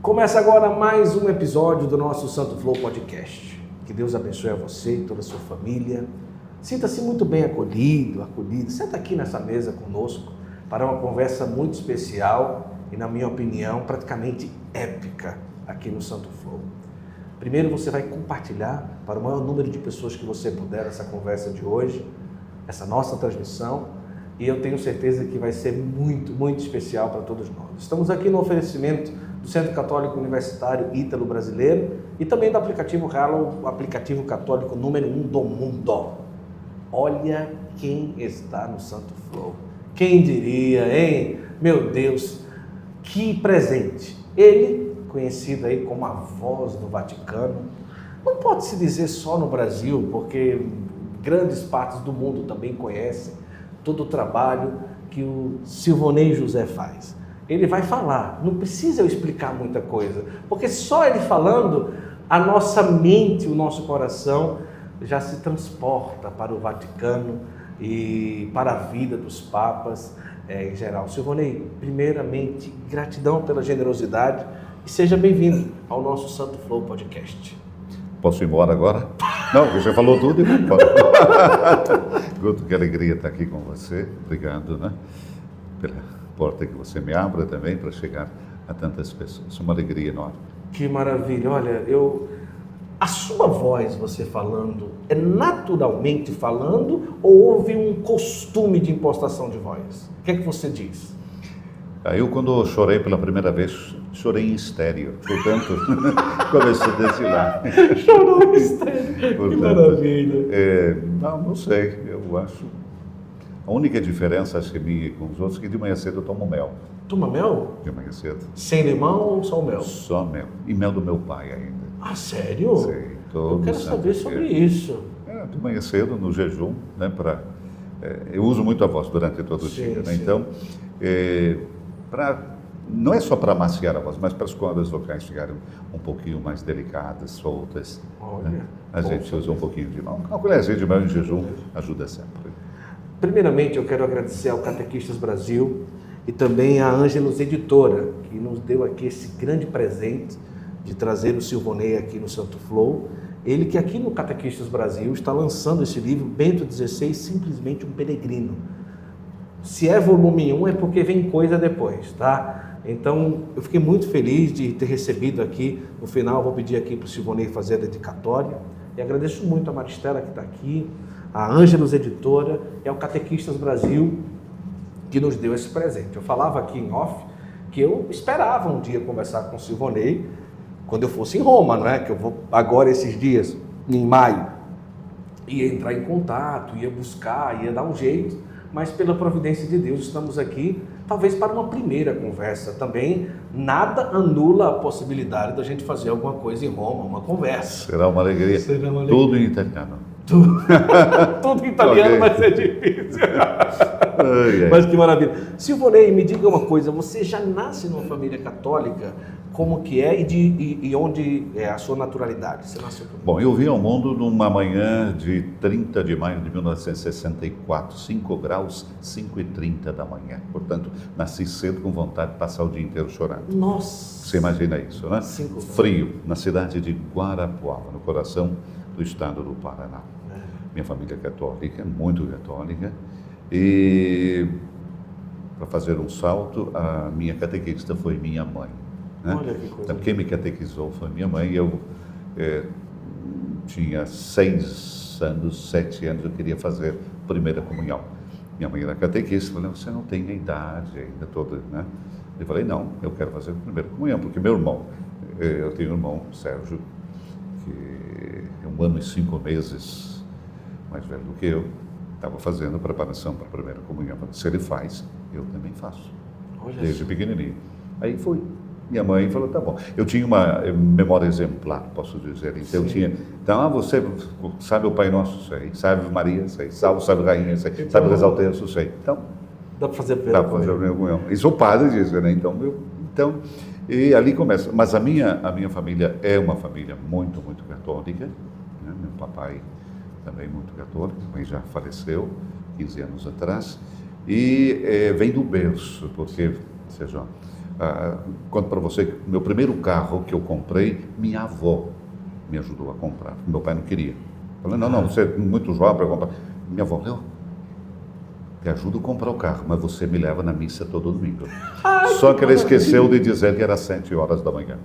Começa agora mais um episódio do nosso Santo Flow Podcast. Que Deus abençoe a você e toda a sua família. Sinta-se muito bem acolhido. Senta aqui nessa mesa conosco para uma conversa muito especial e, na minha opinião, praticamente épica aqui no Santo Flow. Primeiro você vai compartilhar para o maior número de pessoas que você puder essa conversa de hoje, essa nossa transmissão, e eu tenho certeza que vai ser muito, muito especial para todos nós. Estamos aqui no oferecimento do Centro Católico Universitário Ítalo-Brasileiro e também do aplicativo Halo, o aplicativo católico número 1 do mundo. Olha quem está no Santo Flow. Quem diria, hein? Meu Deus, que presente. Ele, conhecido aí como a voz do Vaticano, não pode se dizer só no Brasil, porque grandes partes do mundo também conhecem todo o trabalho que o Silvonei José faz. Ele vai falar, não precisa eu explicar muita coisa, porque só ele falando, a nossa mente, o nosso coração já se transporta para o Vaticano e para a vida dos papas em geral. Silvonei, primeiramente, gratidão pela generosidade e seja bem-vindo ao nosso Santo Flow Podcast. Posso ir embora agora? Não, você falou tudo e vou embora. Guto, que alegria estar aqui com você. Obrigado, né? Pela porta que você me abre também para chegar a tantas pessoas. Uma alegria enorme. Que maravilha. Olha, a sua voz, você falando, é naturalmente falando ou houve um costume de impostação de voz? O que é que você diz? Eu, quando chorei pela primeira vez, chorei em estéreo. Portanto, comecei desse lá. Chorou em estéreo. Que maravilha. Não sei. Eu acho... A única diferença, acho que minha com os outros, é que de manhã cedo eu tomo mel. Toma mel? De manhã cedo. Sem limão ou só mel? Só mel. E mel do meu pai ainda. Ah, sério? Sei. Eu quero saber sobre isso. De manhã cedo, no jejum, né, eu uso muito a voz durante todo o dia, né? Então, não é só para amaciar a voz, mas para as cordas vocais ficarem um pouquinho mais delicadas, soltas. Olha, né? A gente usa um pouquinho de mel. Uma colherzinha de mel em jejum ajuda sempre. Primeiramente, eu quero agradecer ao Catequistas Brasil e também à Ângelos Editora, que nos deu aqui esse grande presente de trazer o Silvonei aqui no Santo Flow. Ele que aqui no Catequistas Brasil está lançando esse livro, Bento XVI, Simplesmente um Peregrino. Se é volume 1 é porque vem coisa depois, tá? Então, eu fiquei muito feliz de ter recebido aqui. No final, eu vou pedir aqui para o Silvonei fazer a dedicatória. E agradeço muito a Maristela que está aqui, a Ângelos Editora e ao Catequistas Brasil que nos deu esse presente. Eu falava aqui em off que eu esperava um dia conversar com o Silvonei quando eu fosse em Roma, não é? Que eu vou agora esses dias, em maio, ia entrar em contato, ia buscar, ia dar um jeito, mas pela providência de Deus estamos aqui, talvez para uma primeira conversa também. Nada anula a possibilidade da gente fazer alguma coisa em Roma, uma conversa. Será uma alegria. Será uma alegria. Tudo em italiano. Tudo em italiano vai ser difícil. Mas que maravilha. Silvonei, me diga uma coisa, você já nasce numa família católica? Como que é e onde é a sua naturalidade? Você nasceu como? Bom, eu vim ao mundo numa manhã de 30 de maio de 1964, 5 graus, 5h30 da manhã. Portanto, nasci cedo com vontade de passar o dia inteiro chorando. Nossa! Você imagina isso, né? 5 graus. Frio, na cidade de Guarapuava, no coração do estado do Paraná. Minha família é católica, muito católica, e para fazer um salto, a minha catequista foi minha mãe. Né? Olha que coisa. Então, quem me catequizou foi minha mãe. Eu tinha 6 anos, 7 anos, eu queria fazer primeira comunhão. Minha mãe era catequista, falei, você não tem a idade ainda toda, né? Eu falei, não, eu quero fazer primeira comunhão, porque meu irmão, eu tenho um irmão, Sérgio, que é 1 ano e 5 meses mais velho do que eu, estava fazendo preparação para a primeira comunhão. Se ele faz, eu também faço, desde pequenininho. Aí foi. Minha mãe falou, tá bom. Eu tinha uma memória exemplar, posso dizer. Então, eu tinha... Então, você sabe o Pai Nosso? Sei. Sabe Maria? Sei. Salve Rainha? Sei. Então, sabe rezar o terço? Sei. Então, dá para fazer a primeira comunhão. E sou padre disso, né? Então, e ali começa. Mas a minha família é uma família muito, muito católica. Né? Meu papai também muito católico, mãe já faleceu 15 anos atrás. E vem do berço, porque, seja, Conto para você que o meu primeiro carro que eu comprei, minha avó me ajudou a comprar. Meu pai não queria. Falei, não, você é muito jovem para comprar. Minha avó, eu te ajudo a comprar o carro, mas você me leva na missa todo domingo. Só que ela esqueceu de dizer que era 7 horas da manhã.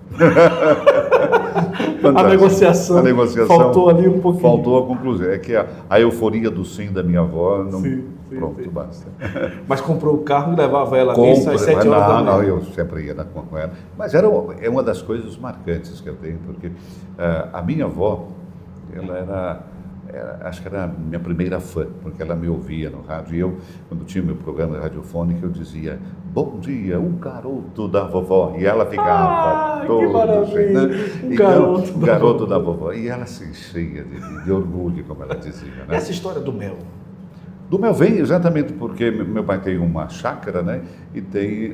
A negociação faltou ali um pouquinho. Faltou a conclusão. É que a euforia do sim da minha avó, não, Sim, pronto, sim. basta. Mas comprou o carro e levava ela à missa às 7 horas da manhã. Não, eu sempre ia com ela. Mas é uma das coisas marcantes que eu tenho, porque a minha avó, ela acho que era a minha primeira fã, porque ela me ouvia no rádio. E eu, quando tinha meu programa radiofônico, eu dizia, bom dia, o garoto da vovó. E ela ficava que maravilha, o garoto da vovó. E ela se enchia de orgulho, como ela dizia. Né? Essa história do mel. Do mel vem exatamente porque meu pai tem uma chácara, né? E tem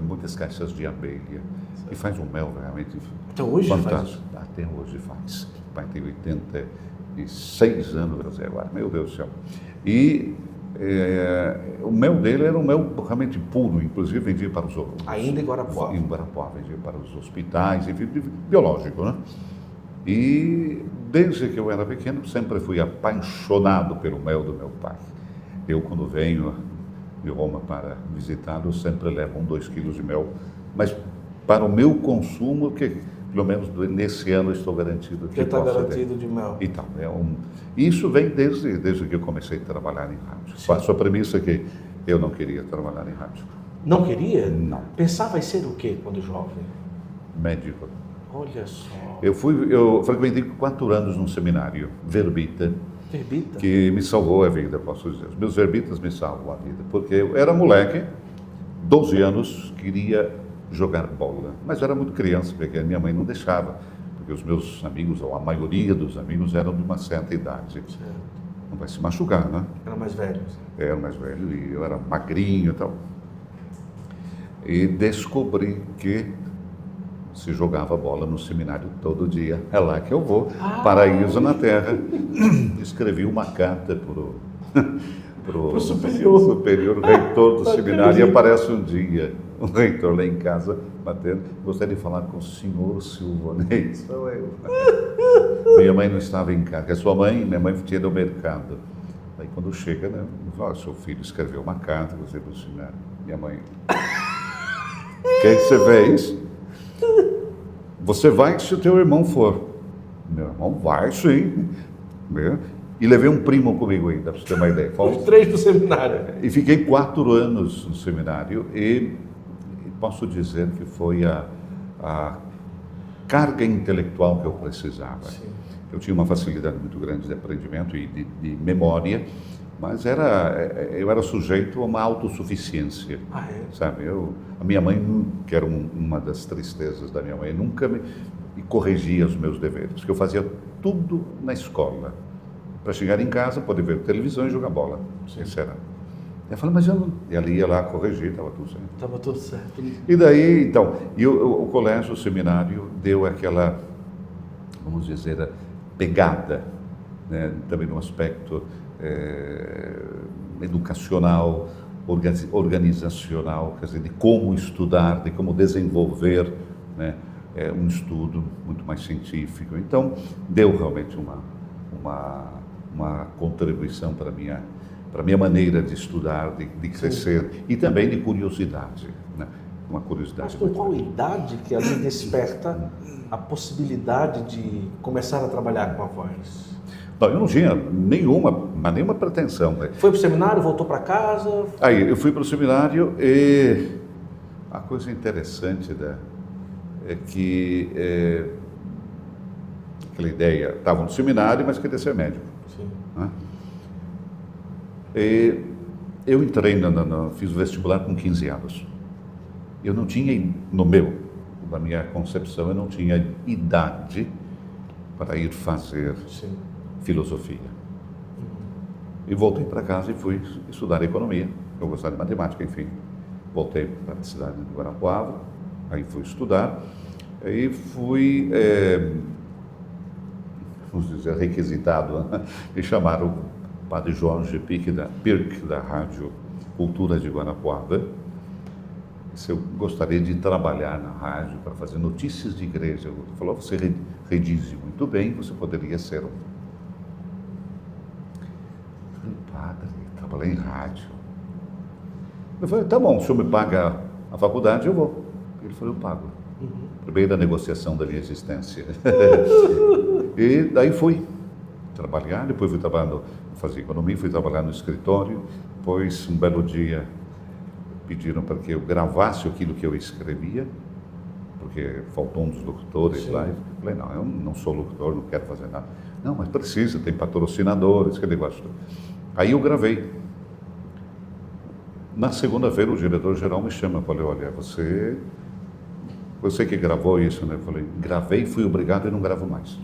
muitas caixas de abelha. E faz um mel realmente Até hoje fantástico. Até hoje faz. O pai tem 86 anos agora, meu Deus do céu. E o mel dele era um mel realmente puro, inclusive vendia para os outros. Ainda em Guarapuava. Em Guarapuava, vendia para os hospitais, enfim, biológico, né? E desde que eu era pequeno, sempre fui apaixonado pelo mel do meu pai. Eu, quando venho de Roma para visitá-lo, sempre levo 2 quilos de mel, mas para o meu consumo, que pelo menos nesse ano estou garantido que Já está posso garantido ter. de mel. Então, isso vem desde que eu comecei a trabalhar em rádio. Faço a premissa que eu não queria trabalhar em rádio. Não queria? Não. Pensava em ser o quê quando jovem? Médico. Olha só. Eu frequentei 4 anos num seminário, verbita, Verbita? que me salvou a vida, posso dizer. Os meus verbitas me salvam a vida, porque eu era moleque, 12 anos, queria jogar bola, mas eu era muito criança, porque a minha mãe não deixava, porque os meus amigos, ou a maioria dos amigos, eram de uma certa idade. Certo. Não vai se machucar, né? Era mais velho. Eu era mais velho e eu era magrinho e tal. E descobri que se jogava bola no seminário todo dia. É lá que eu vou, paraíso na terra. Escrevi uma carta pro superior reitor do seminário, e aparece um dia o reitor lá em casa batendo. Gostaria de falar com o senhor Silvanei. Sou eu. Minha mãe não estava em casa, minha mãe tinha ido ao mercado. Aí quando chega, né, fala, seu filho escreveu uma carta, você para o seminário. Minha mãe, o que você fez? Você vai se o teu irmão for. Meu irmão vai, sim. E levei um primo comigo ainda, para você ter uma ideia. Os 3 para o seminário. E fiquei 4 anos no seminário e posso dizer que foi a carga intelectual que eu precisava. Sim. Eu tinha uma facilidade muito grande de aprendimento e de memória, mas eu era sujeito a uma autossuficiência. Sabe? A minha mãe, que era uma das tristezas da minha mãe, nunca me corrigia os meus deveres, porque eu fazia tudo na escola. Para chegar em casa, poder ver televisão e jogar bola. Esse era. Eu falei, mas eu não... E ela ia lá corrigir, estava tudo certo. Estava tudo certo. E daí, então, o colégio, o seminário, deu aquela, vamos dizer, pegada, né? Também no aspecto educacional, organizacional, quer dizer, de como estudar, de como desenvolver, né? Um estudo muito mais científico. Então, deu realmente uma contribuição para a minha maneira de estudar, de crescer, e também de curiosidade, né? Uma curiosidade. Mas com qual idade que ali desperta a possibilidade de começar a trabalhar com a voz? Não, eu não tinha nenhuma pretensão. Né? Foi para o seminário, voltou para casa? Aí, eu fui para o seminário e a coisa interessante é que aquela ideia, estava no seminário, mas queria ser médico. Sim. Né? E eu entrei, fiz o vestibular com 15 anos. Eu não tinha, na minha concepção, eu não tinha idade para ir fazer filosofia. E voltei para casa e fui estudar economia. Eu gostava de matemática, enfim. Voltei para a cidade de Guarapuava, aí fui estudar, aí fui, vamos dizer, requisitado, né? E chamaram o padre Jorge Pirk da Rádio Cultura de Guarapuava, se eu gostaria de trabalhar na rádio para fazer notícias de igreja. Ele falou, você redige muito bem, você poderia ser um. Eu falei, padre, trabalhar em rádio. Eu falei, tá bom, o senhor me paga a faculdade, eu vou. Ele falou, eu pago. Primeira negociação da minha existência. E daí fui trabalhar, depois fui trabalhar, fazer economia, fui trabalhar no escritório, depois um belo dia pediram para que eu gravasse aquilo que eu escrevia, porque faltou um dos locutores lá. Eu falei, não, eu não sou locutor, não quero fazer nada. Não, mas precisa, tem patrocinadores, que negócio. Aí eu gravei. Na segunda-feira o diretor-geral me chama, eu falei, olha, você que gravou isso, né? Eu falei, gravei, fui obrigado e não gravo mais.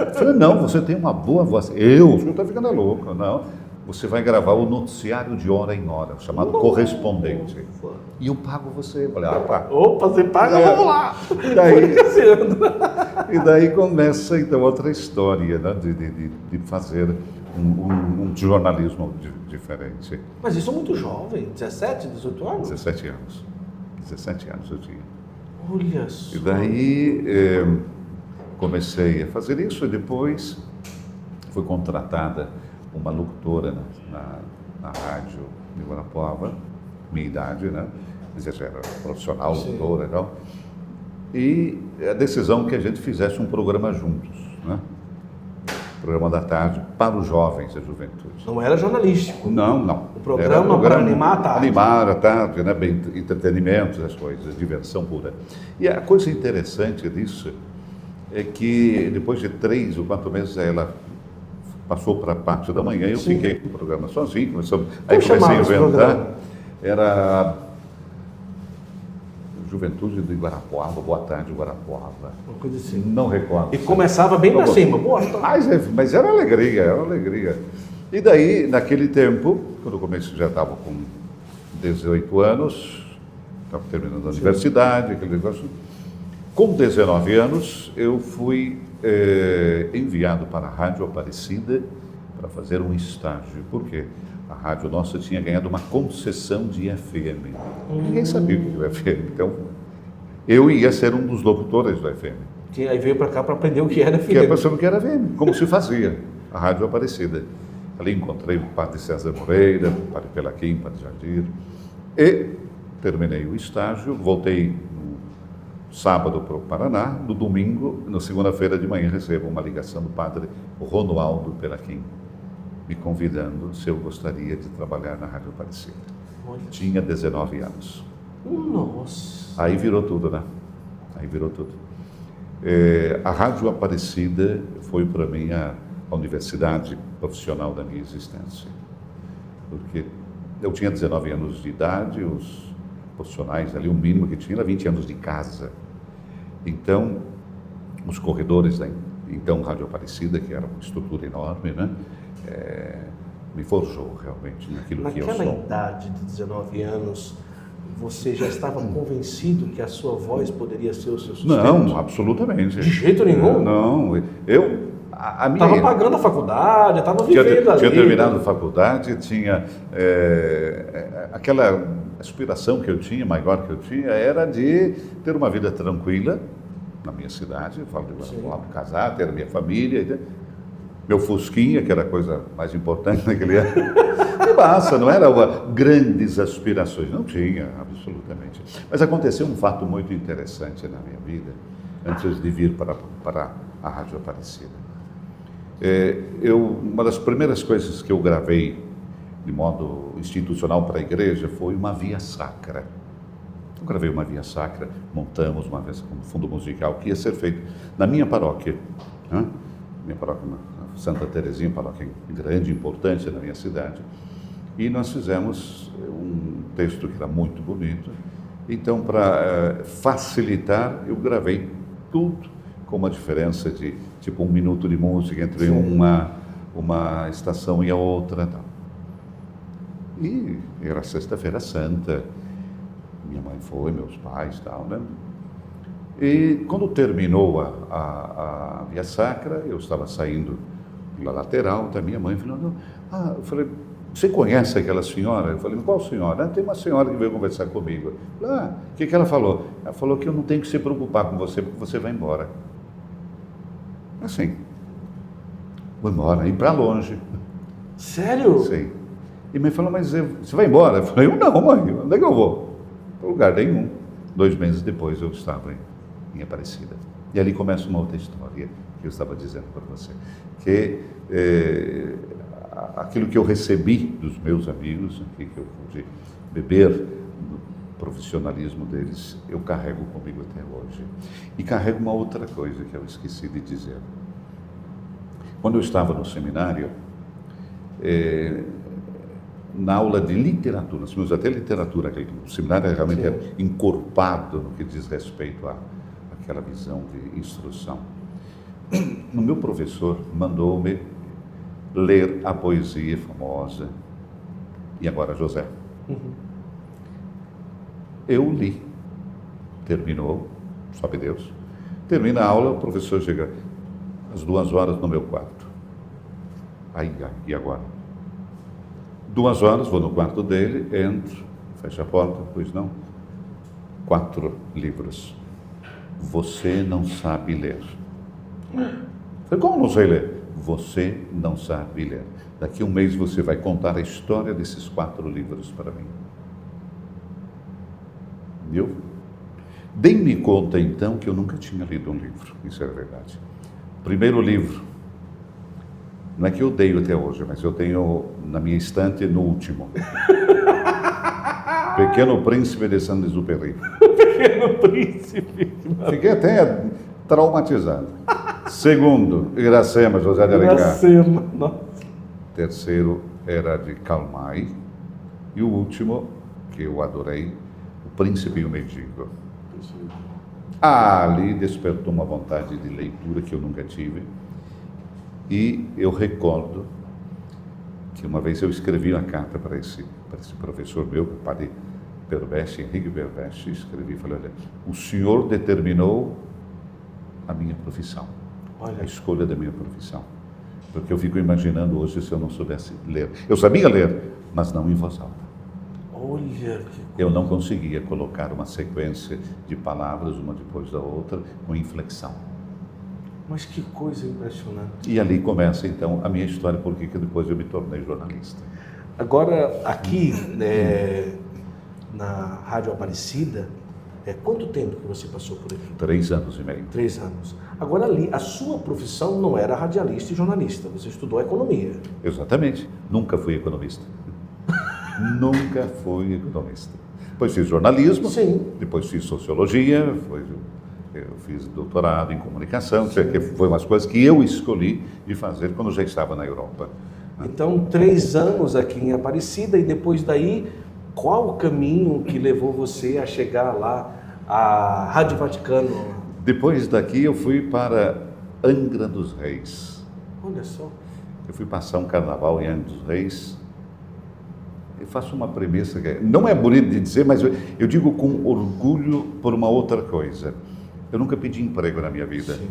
Eu falei, não, você tem uma boa voz. O senhor está ficando louco. Não, você vai gravar o noticiário de hora em hora, chamado correspondente. E eu pago você. Eu falei, tá. Opa, você paga, vamos lá. E daí começa, então, outra história, né? De fazer um jornalismo diferente. Mas isso é muito jovem, 17, 18 anos? 17 anos. 17 anos eu tinha. Olha só. E daí comecei a fazer isso e depois foi contratada uma locutora na rádio de Guarapuava, minha idade, né? Quer dizer, era profissional, locutora e tal. E a decisão que a gente fizesse um programa juntos, né? Programa da tarde para os jovens, a juventude. Não era jornalístico? Não, não. O programa para animar a tarde. Animar a tarde, né? Bem, entretenimento, as coisas, diversão pura. E a coisa interessante disso é que depois de 3 ou 4 meses ela passou para a parte da manhã e eu fiquei com o programa sozinho. Aí comecei a inventar. Era Juventude do Guarapuava, Boa Tarde Guarapuava. Uma coisa assim. Não recordo. E começava bem para cima. Boa tarde. Mas era alegria, era alegria. E daí, naquele tempo, quando eu comecei, já estava com 18 anos, estava terminando a universidade, aquele negócio. Com 19 anos, eu fui enviado para a Rádio Aparecida para fazer um estágio. Por quê? A rádio nossa tinha ganhado uma concessão de FM. Ninguém sabia o que era FM. Então, eu ia ser um dos locutores do FM. Aí veio para cá para aprender o que era FM. Que é pensando que era FM, como se fazia a Rádio Aparecida. Ali encontrei o padre César Moreira, o padre Pelaquim, o padre Jardir. E terminei o estágio, voltei no sábado para o Paraná, no domingo, na segunda-feira de manhã, recebo uma ligação do padre Romualdo Pelaquim, me convidando se eu gostaria de trabalhar na Rádio Aparecida. Olha. Tinha 19 anos. Nossa. Aí virou tudo, né? Aí virou tudo. A Rádio Aparecida foi para mim a universidade profissional da minha existência. Porque eu tinha 19 anos de idade, os profissionais ali, o mínimo que tinha era 20 anos de casa. Então, os corredores da então Rádio Aparecida, que era uma estrutura enorme, né? Me forjou realmente naquilo que eu sou. Naquela idade de 19 anos, você já estava convencido que a sua voz poderia ser o seu sustento? Não, absolutamente. De jeito nenhum? Não, eu... Estava pagando a faculdade, estava vivendo ali. Tinha terminado a faculdade, tinha... aquela aspiração que eu tinha, maior que eu tinha, era de ter uma vida tranquila na minha cidade, eu falo de Guarapuava, casar, ter a minha família, meu fusquinha, que era a coisa mais importante naquele ano. E basta, não era grandes aspirações, não tinha, absolutamente. Mas aconteceu um fato muito interessante na minha vida, antes de vir para a Rádio Aparecida. Uma das primeiras coisas que eu gravei de modo institucional para a igreja foi uma via sacra. Eu gravei uma via sacra, montamos uma vez com fundo musical que ia ser feito na minha paróquia, né? Minha paróquia Santa Terezinha, paróquia grande, importante na minha cidade, e nós fizemos um texto que era muito bonito. Então, para facilitar, eu gravei tudo com uma diferença de tipo 1 minuto de música entre uma estação e a outra. Tal. E era Sexta-feira Santa, minha mãe foi, meus pais, tal, né? E quando terminou a Via Sacra, eu estava saindo pela lateral da minha mãe, falando, eu falei, você conhece aquela senhora? Eu falei, qual senhora? Tem uma senhora que veio conversar comigo. Eu falei, o que ela falou? Ela falou que eu não tenho que se preocupar com você, porque você vai embora. Assim, vou embora, ir para longe. Sério? Sim. E me falou, mas você vai embora? Eu falei, não, mãe, onde é que eu vou? Para lugar nenhum. 2 meses depois eu estava em Aparecida. E ali começa uma outra história que eu estava dizendo para você. Que aquilo que eu recebi dos meus amigos, que eu pude beber no profissionalismo deles, eu carrego comigo até hoje. E carrego uma outra coisa que eu esqueci de dizer. Quando eu estava no seminário, na aula de literatura, nós tínhamos até literatura, o seminário realmente era encorpado no que diz respeito àquela visão de instrução. O meu professor mandou-me ler a poesia famosa E Agora José. Eu li, terminou, sabe Deus, termina a aula, o professor chega às 2 horas no meu quarto. E agora? 2 horas, vou no quarto dele, entro, fecho a porta, pois não, 4 livros. Você não sabe ler. Falei, como não sei ler? Você não sabe ler. Daqui a 1 mês você vai contar a história desses 4 livros para mim. Viu? Dei-me conta então que eu nunca tinha lido um livro, isso é verdade. Primeiro livro, não é que eu odeio até hoje, mas eu tenho na minha estante no último. Pequeno Príncipe de Saint-Exupéry. Pequeno Príncipe. Fiquei até traumatizado. Segundo, Iracema, José de Alencar. Iracema, nossa. Terceiro era de Karl May. E o último, que eu adorei, O Príncipe e o Mendigo. Ali despertou uma vontade de leitura que eu nunca tive. E eu recordo que uma vez eu escrevi uma carta para esse professor meu, o padre Perveste, Henrique Perveste, escrevi e falei, olha, o senhor determinou a minha profissão, a escolha da minha profissão. Porque eu fico imaginando hoje se eu não soubesse ler. Eu sabia ler, mas não em voz alta. Olha que... Eu não conseguia colocar uma sequência de palavras, uma depois da outra, com inflexão. Mas que coisa impressionante. E ali começa, então, a minha história, porque depois eu me tornei jornalista. Agora, aqui, na Rádio Aparecida, quanto tempo que você passou por aqui? 3 anos e meio. 3 anos. Agora, ali, a sua profissão não era radialista e jornalista, você estudou economia. Exatamente. Nunca fui economista. Nunca fui economista. Depois fiz jornalismo, sim. Depois fiz sociologia, eu fiz doutorado em comunicação, que foi umas coisas que eu escolhi de fazer quando já estava na Europa. Então, 3 anos aqui em Aparecida, e depois daí, qual o caminho que levou você a chegar lá, à Rádio Vaticano? Depois daqui eu fui para Angra dos Reis. Olha só. Eu fui passar um carnaval em Angra dos Reis. Eu faço uma premissa que não é bonito de dizer, mas eu digo com orgulho por uma outra coisa. Eu nunca pedi emprego na minha vida. Sim.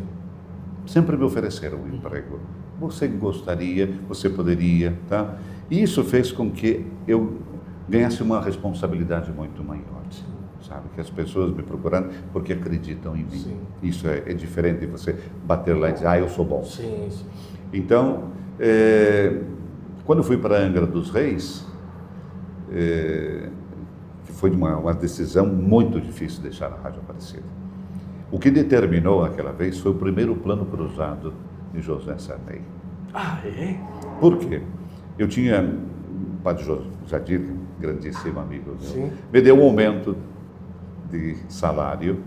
Sempre me ofereceram um emprego. Você gostaria, você poderia, tá? E isso fez com que eu ganhasse uma responsabilidade muito maior, sabe? Que as pessoas me procurando porque acreditam em mim. Sim. Isso é diferente de você bater lá e dizer, eu sou bom. Sim, sim. Então, quando eu fui para Angra dos Reis, que foi uma decisão muito difícil deixar a Rádio Aparecida. O que determinou aquela vez foi o primeiro plano cruzado de José Sarney. Ah, é? Por quê? Eu tinha, o padre Jadir, grandíssimo amigo meu, sim, me deu um aumento de salário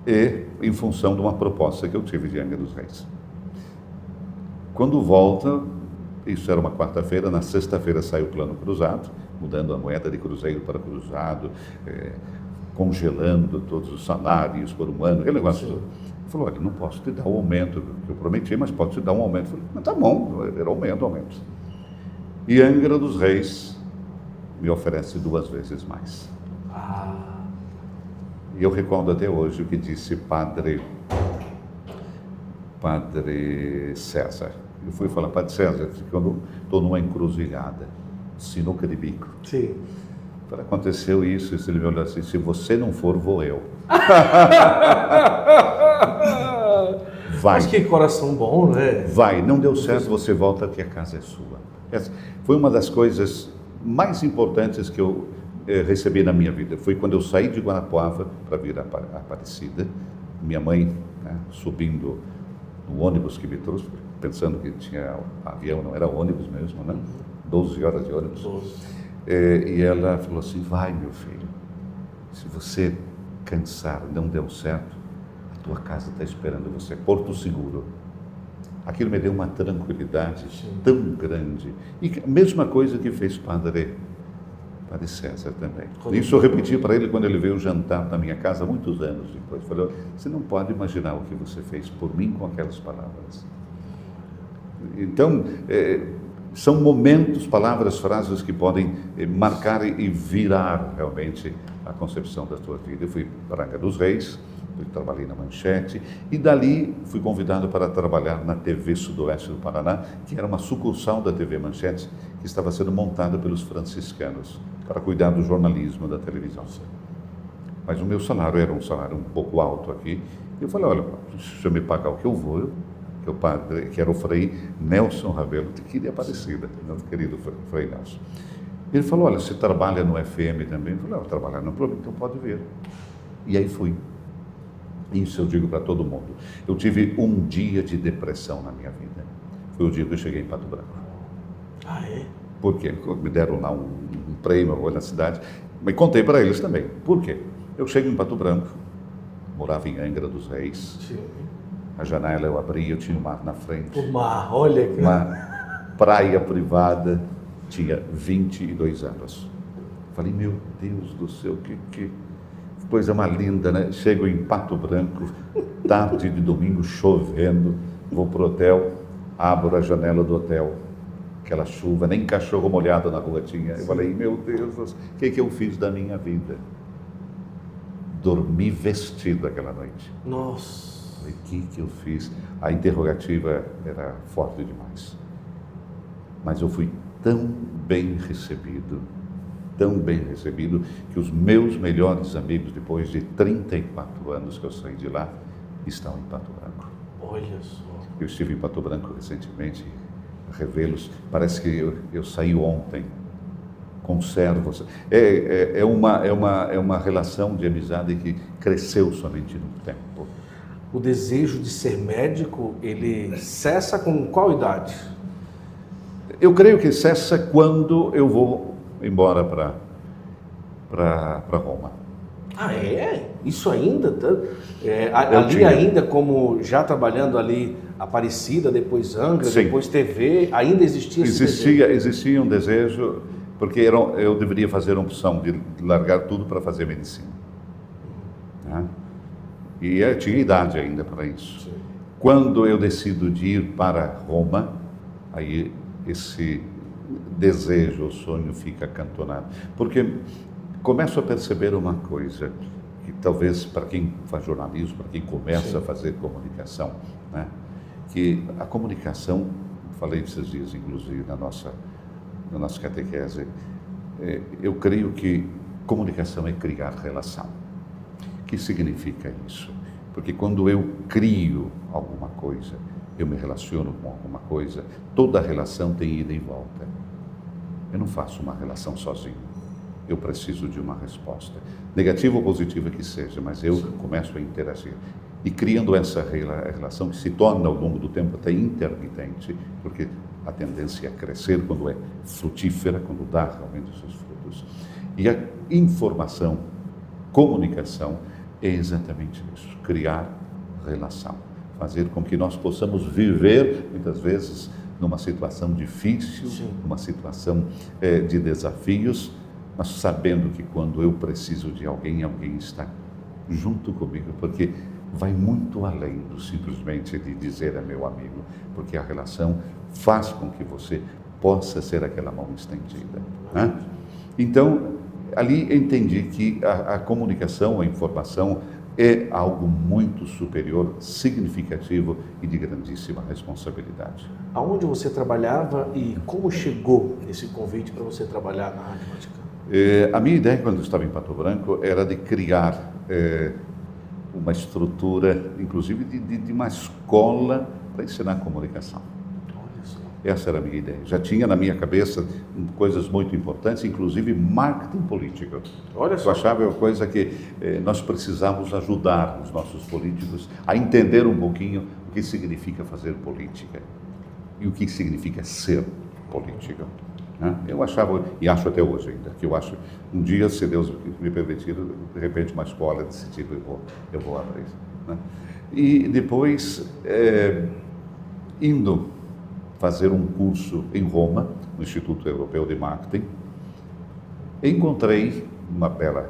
e em função de uma proposta que eu tive de Angra dos Reis. Quando volta, isso era uma quarta-feira, na sexta-feira saiu o plano cruzado, mudando a moeda de cruzeiro para cruzado, congelando todos os salários por 1 ano, aquele negócio todo. Ele falou, olha, não posso te dar o aumento que eu prometi, mas posso te dar um aumento. Eu falei, mas tá bom, era aumento. E Angra dos Reis me oferece 2 vezes mais. E eu recordo até hoje o que disse Padre César, Eu fui falar, Padre César, quando estou numa encruzilhada, sinuca de bico. Sim. Falei, aconteceu isso, e ele me olhou assim, se você não for, vou eu. Vai. Mas que coração bom, né? Vai, não deu certo, você volta que a casa é sua. Essa foi uma das coisas mais importantes que eu recebi na minha vida. Foi quando eu saí de Guarapuava para vir a Aparecida, minha mãe, né, subindo no ônibus que me trouxe, pensando que tinha avião, não era ônibus mesmo, né? 12 horas de ônibus. 12. E ela falou assim, vai meu filho, se você cansar, não deu certo, a tua casa está esperando você, Porto Seguro. Aquilo me deu uma tranquilidade tão grande. E a mesma coisa que fez Padre César também. Isso eu repeti para ele quando ele veio jantar na minha casa, muitos anos depois. Falei, você não pode imaginar o que você fez por mim com aquelas palavras. Então, são momentos, palavras, frases que podem marcar e virar realmente a concepção da tua vida. Eu fui para Angra dos Reis, trabalhei na Manchete, e dali fui convidado para trabalhar na TV Sudoeste do Paraná, que era uma sucursal da TV Manchete, que estava sendo montada pelos franciscanos, para cuidar do jornalismo da televisão. Mas o meu salário era um salário um pouco alto aqui, e eu falei, olha, se eu me pagar o que eu vou, que era o Frei Nelson Rabelo, de Quíria Aparecida, nosso querido Frei Nelson. Ele falou, olha, você trabalha no FM também? Eu falei, eu trabalho no programa, então pode vir. E aí fui. Isso eu digo para todo mundo. Eu tive um dia de depressão na minha vida. Foi o dia que eu cheguei em Pato Branco. Ah, é? Por quê? Me deram lá um prêmio na cidade. Mas contei para eles também. Por quê? Eu chego em Pato Branco, morava em Angra dos Reis. Sim. A janela eu abri, eu tinha o mar na frente. O mar, olha que... Uma praia privada, tinha 22 anos. Falei, meu Deus do céu, que coisa mais linda, né? Chego em Pato Branco, tarde de domingo, chovendo, vou pro hotel, abro a janela do hotel, aquela chuva, nem cachorro molhado na rua tinha. Eu falei, meu Deus, o que eu fiz da minha vida? Dormi vestido aquela noite. Nossa. O que eu fiz? A interrogativa era forte demais. Mas eu fui tão bem recebido, que os meus melhores amigos, depois de 34 anos que eu saí de lá, estão em Pato Branco. Olha só. Eu estive em Pato Branco recentemente, revê-los. Parece que eu saí ontem. Conservo. É uma relação de amizade que cresceu somente no tempo. O desejo de ser médico, ele cessa com qual idade? Eu creio que cessa quando eu vou embora para Roma. Ah, é? Isso ainda? Ali ainda, como já trabalhando ali, Aparecida, depois Angra, Sim. depois TV, ainda existia esse desejo? Existia um desejo, porque eu deveria fazer uma opção de largar tudo para fazer medicina. Né? E eu tinha idade ainda para isso. Sim. Quando eu decido de ir para Roma, aí esse desejo, o sonho fica acantonado. Porque começo a perceber uma coisa, que talvez para quem faz jornalismo, para quem começa Sim. a fazer comunicação, né? Que a comunicação, falei esses dias inclusive na nossa catequese, eu creio que comunicação é criar relação. O que significa isso? Porque quando eu crio alguma coisa, eu me relaciono com alguma coisa, toda relação tem ida e volta. Eu não faço uma relação sozinho. Eu preciso de uma resposta. Negativa ou positiva que seja, mas eu começo a interagir. E criando essa relação que se torna ao longo do tempo até intermitente, porque a tendência é crescer quando é frutífera, quando dá realmente os seus frutos. E a informação, comunicação, é exatamente isso, criar relação, fazer com que nós possamos viver, muitas vezes, numa situação difícil, Sim. numa situação de desafios, mas sabendo que quando eu preciso de alguém, alguém está junto comigo, porque vai muito além do simplesmente de dizer é meu amigo, porque a relação faz com que você possa ser aquela mão estendida. Né? Então, ali entendi que a comunicação, a informação, é algo muito superior, significativo e de grandíssima responsabilidade. Aonde você trabalhava e como chegou esse convite para você trabalhar na Rádio Vaticano? A minha ideia, quando eu estava em Pato Branco, era de criar uma estrutura, inclusive de uma escola para ensinar comunicação. Olha só. Essa era a minha ideia. Já tinha na minha cabeça coisas muito importantes, inclusive marketing político. Olha Eu só. achava uma coisa que nós precisávamos ajudar os nossos políticos a entender um pouquinho o que significa fazer política e o que significa ser político. Né? Eu achava, e acho até hoje ainda, que eu acho, um dia, se Deus me permitir, de repente uma escola desse tipo eu vou abrir. Né? E depois, indo fazer um curso em Roma, no Instituto Europeu de Marketing, encontrei uma bela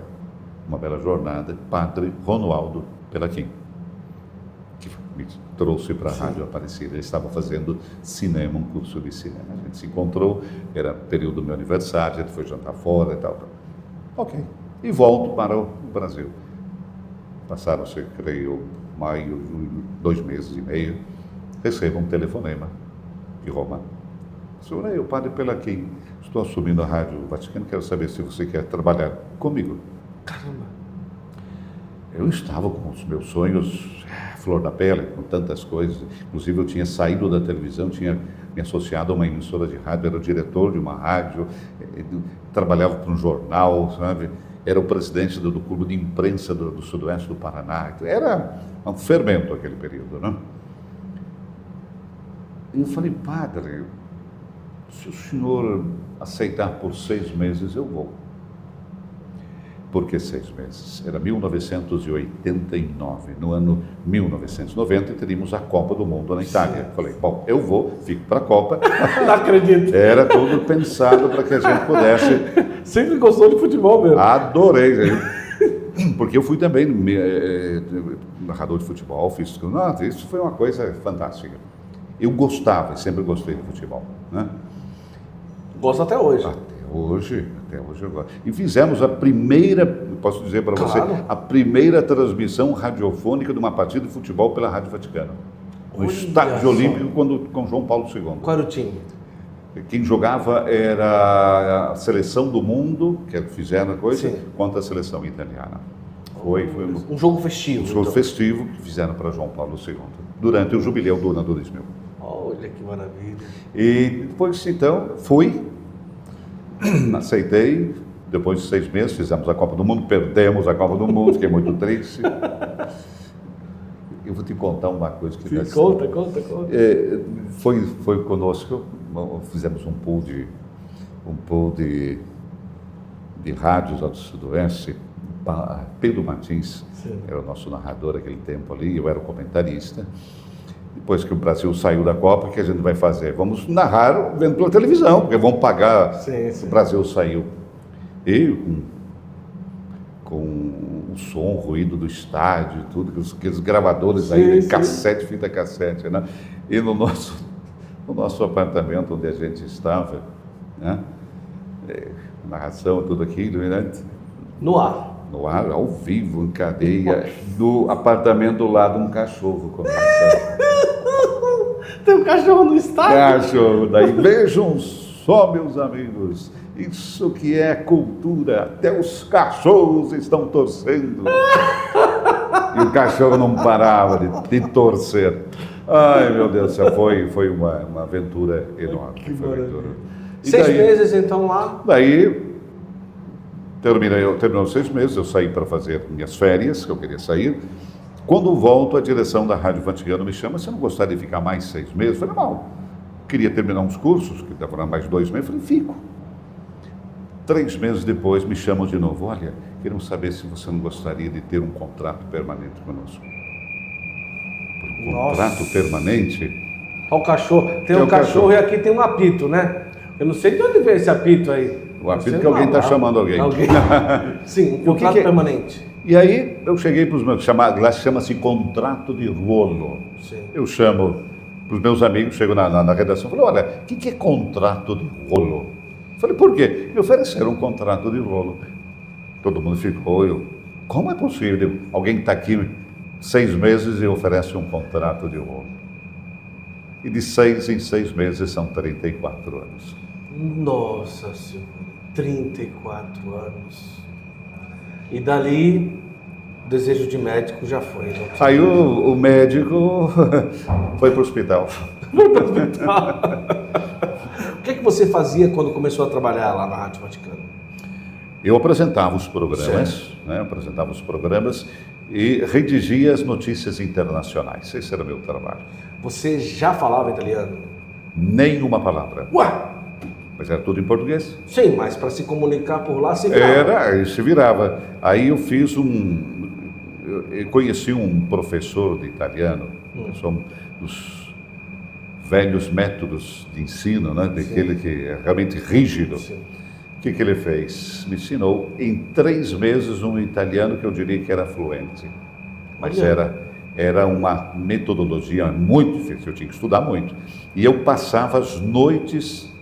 jornada, Padre Romualdo Pelachim, que me trouxe para a Rádio Aparecida. Ele estava fazendo cinema, um curso de cinema. A gente se encontrou, era período do meu aniversário, a gente foi jantar fora e tal. Ok. E volto para o Brasil. Passaram-se, creio, maio, junho, 2 meses e meio, recebo um telefonema de Roma. Senhor, o Padre Pelachim, estou assumindo a Rádio Vaticano, quero saber se você quer trabalhar comigo. Caramba. Eu estava com os meus sonhos flor da pele, com tantas coisas. Inclusive, eu tinha saído da televisão, tinha me associado a uma emissora de rádio, era o diretor de uma rádio, trabalhava para um jornal, sabe? Era o presidente do clube de imprensa do Sudoeste do Paraná. Era um fermento aquele período, né? E eu falei, padre, se o senhor aceitar por 6 meses, eu vou. Por que 6 meses? Era 1989. No ano 1990, teríamos a Copa do Mundo na Itália. Falei, bom, eu vou, fico para a Copa. Não acredito. Era tudo pensado para que a gente pudesse. Sempre gostou de futebol mesmo. Adorei. Porque eu fui também narrador de futebol, fiz. Nossa, isso foi uma coisa fantástica. Eu gostava, sempre gostei de futebol, né? Gosto até hoje. Até hoje eu gosto. E fizemos a primeira, posso dizer para você, a primeira transmissão radiofônica de uma partida de futebol pela Rádio Vaticano. No Olha Estádio só. Olímpico com João Paulo II. Qual era o time? Quem jogava era a seleção do mundo, que fizeram a coisa, Sim. contra a seleção italiana. Foi Um jogo festivo. um jogo então. festivo que fizeram para João Paulo II, durante o jubileu do ano 2000. Olha que maravilha. E depois, então, fui, aceitei, depois de 6 meses fizemos a Copa do Mundo, perdemos a Copa do Mundo, fiquei muito triste. Eu vou te contar uma coisa que... Sim, conta. Foi conosco, fizemos um pool de rádios lá do Sudoeste. Pedro Martins era o nosso narrador naquele tempo ali, eu era o comentarista. Depois que o Brasil saiu da Copa, o que a gente vai fazer? Vamos narrar vendo pela televisão, porque vão pagar. Sim. O Brasil saiu. E com o som, o ruído do estádio, tudo, aqueles gravadores aí, cassete, fita cassete, né? E no nosso apartamento onde a gente estava, né? Narração, tudo aquilo, né? No ar. No ar, ao vivo, em cadeia, do apartamento do lado, um cachorro começa. Tem um cachorro no estádio? Cachorro, daí vejam só, meus amigos, isso que é cultura, até os cachorros estão torcendo. E o cachorro não parava de torcer. Ai, meu Deus do céu, foi uma aventura enorme. Que Foi uma maravilha. aventura. E 6 daí- meses então lá. Daí, terminou 6 meses, eu saí para fazer minhas férias, que eu queria sair. Quando volto, a direção da Rádio Vaticano me chama, você não gostaria de ficar mais 6 meses? Eu falei, não, queria terminar uns cursos, que demoraram mais 2 meses, eu falei, fico. 3 meses depois, me chamam de novo, olha, queremos saber se você não gostaria de ter um contrato permanente conosco. Contrato permanente? Olha o cachorro. Tem um cachorro e aqui tem um apito, né? Eu não sei de onde veio esse apito aí. O apito que alguém está chamando alguém. Sim, um contrato permanente. E aí eu cheguei para os meus, lá chama-se contrato de rolo. Sim. Eu chamo para os meus amigos, chego na redação e falo, olha, o que é contrato de rolo? Eu falei, por quê? Me ofereceram um contrato de rolo. Todo mundo ficou, eu como é possível? Alguém que está aqui 6 meses e oferece um contrato de ouro. E de 6 em 6 meses são 34 anos. Nossa Senhora, 34 anos. E dali, o desejo de médico já foi. Aí o médico foi para o hospital. O que você fazia quando começou a trabalhar lá na Rádio Vaticano? Eu apresentava os programas, né? Apresentava os programas e redigia as notícias internacionais. Esse era o meu trabalho. Você já falava italiano? Nenhuma palavra. Ué! Mas era tudo em português. Sim, mas para se comunicar por lá se virava. Se virava. Aí eu fiz eu conheci um professor de italiano, são dos velhos métodos de ensino, né? Daquele que é realmente rígido. Sim. O que ele fez? Me ensinou em 3 meses um italiano que eu diria que era fluente. Mas era uma metodologia muito difícil, eu tinha que estudar muito. E eu passava as noites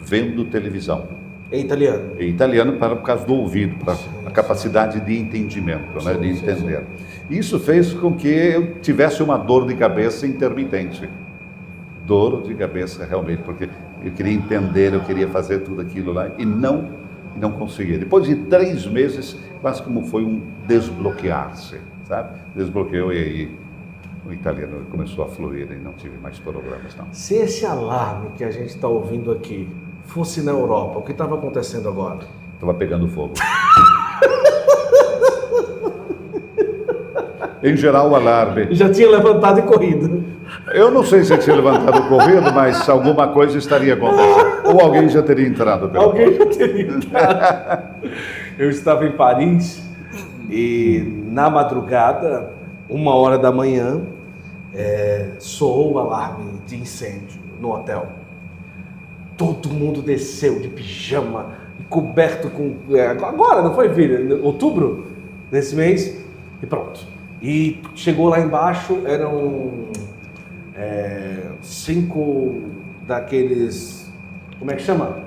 vendo televisão. Em italiano? Em italiano por causa do ouvido, para a capacidade de entendimento, né, de entender. Isso fez com que eu tivesse uma dor de cabeça intermitente. Dor de cabeça realmente, porque eu queria entender, eu queria fazer tudo aquilo lá e não conseguia. Depois de 3 meses, quase como foi um desbloquear-se, sabe? Desbloqueou e aí o italiano começou a fluir e não tive mais problemas, não. Se esse alarme que a gente está ouvindo aqui fosse na Europa, o que estava acontecendo agora? Estava pegando fogo. Em geral, o alarme. Já tinha levantado e corrido. Eu não sei se tinha levantado e corrido, mas alguma coisa estaria acontecendo. Ou alguém já teria entrado pelo Alguém já teria entrado. Eu estava em Paris e na madrugada, 1h da manhã, soou o alarme de incêndio no hotel. Todo mundo desceu de pijama, coberto com... agora, não foi, filho? Outubro desse mês, e pronto. E chegou lá embaixo, eram 5 daqueles, como é que chama?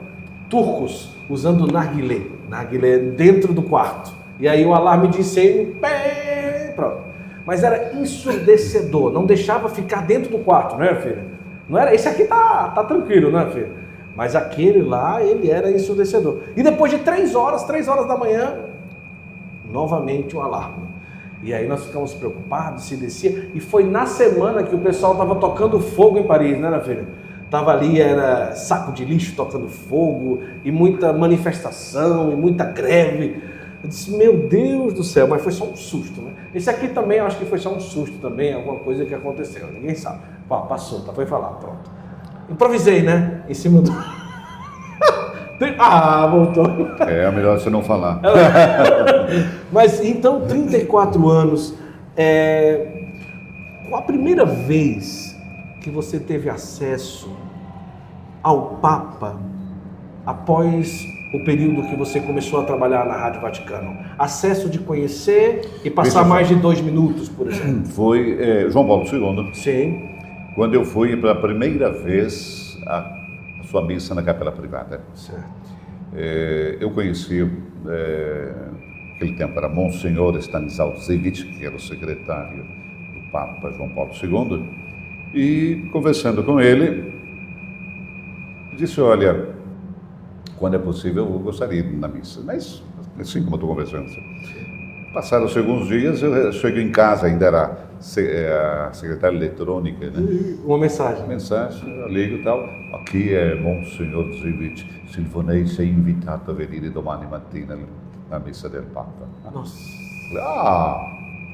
Turcos, usando narguilé dentro do quarto. E aí o alarme de incêndio, pronto. Mas era ensurdecedor, não deixava ficar dentro do quarto, né, filho? Não era, esse aqui tá tranquilo, né, filho? Mas aquele lá, ele era ensurdecedor. E depois de 3 horas da manhã, novamente o alarme. E aí nós ficamos preocupados, se descia. E foi na semana que o pessoal estava tocando fogo em Paris, né, filha? Tava ali, era saco de lixo tocando fogo, e muita manifestação, e muita greve. Eu disse, meu Deus do céu, mas foi só um susto, né? Esse aqui também, eu acho que foi só um susto também, alguma coisa que aconteceu, ninguém sabe. Passou, foi falar, pronto. Improvisei, né? Em cima do... voltou. É melhor você não falar. Mas então, 34 anos. Qual a primeira vez que você teve acesso ao Papa após o período que você começou a trabalhar na Rádio Vaticano? Acesso de conhecer e passar mais de 2 minutos, por exemplo. Foi João Paulo II. Sim. Quando eu fui pela primeira vez a sua missa na capela privada. Certo. Eu conheci, naquele tempo era Monsenhor Stanislawski, que era o secretário do Papa João Paulo II, e conversando com ele, disse, olha, quando é possível eu gostaria de ir na missa, mas assim como eu estou conversando. Passaram alguns dias, eu chego em casa, ainda era a secretária eletrônica, né? Uma mensagem. Eu ligo e tal. Aqui é Monsenhor Zivit, Silvonei, sei invitato a venire domani mattina na missa del Papa. Nossa.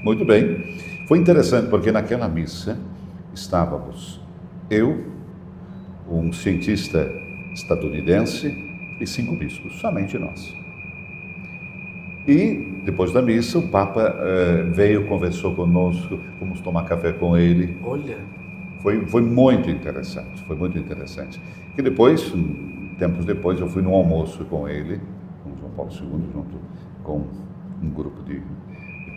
Muito bem. Foi interessante porque naquela missa estávamos eu, um cientista estadunidense e 5 bispos, somente nós. E depois da missa, o Papa veio, conversou conosco, fomos tomar café com ele. Olha! Foi muito interessante, foi muito interessante. E depois, tempos depois, eu fui num almoço com ele, com João Paulo II, junto com um grupo de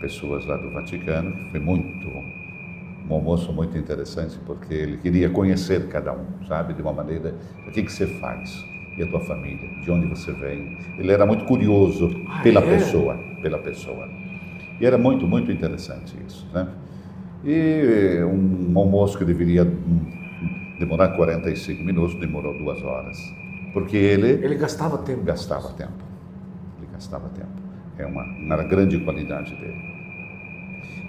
pessoas lá do Vaticano, que foi um almoço muito interessante, porque ele queria conhecer cada um, sabe, de uma maneira, o que você faz? E a tua família, de onde você vem. Ele era muito curioso pela pessoa. E era muito, muito interessante isso, né? E um almoço que deveria demorar 45 minutos, demorou 2 horas. Porque Ele gastava tempo. gastava tempo. Ele gastava tempo. É uma grande qualidade dele.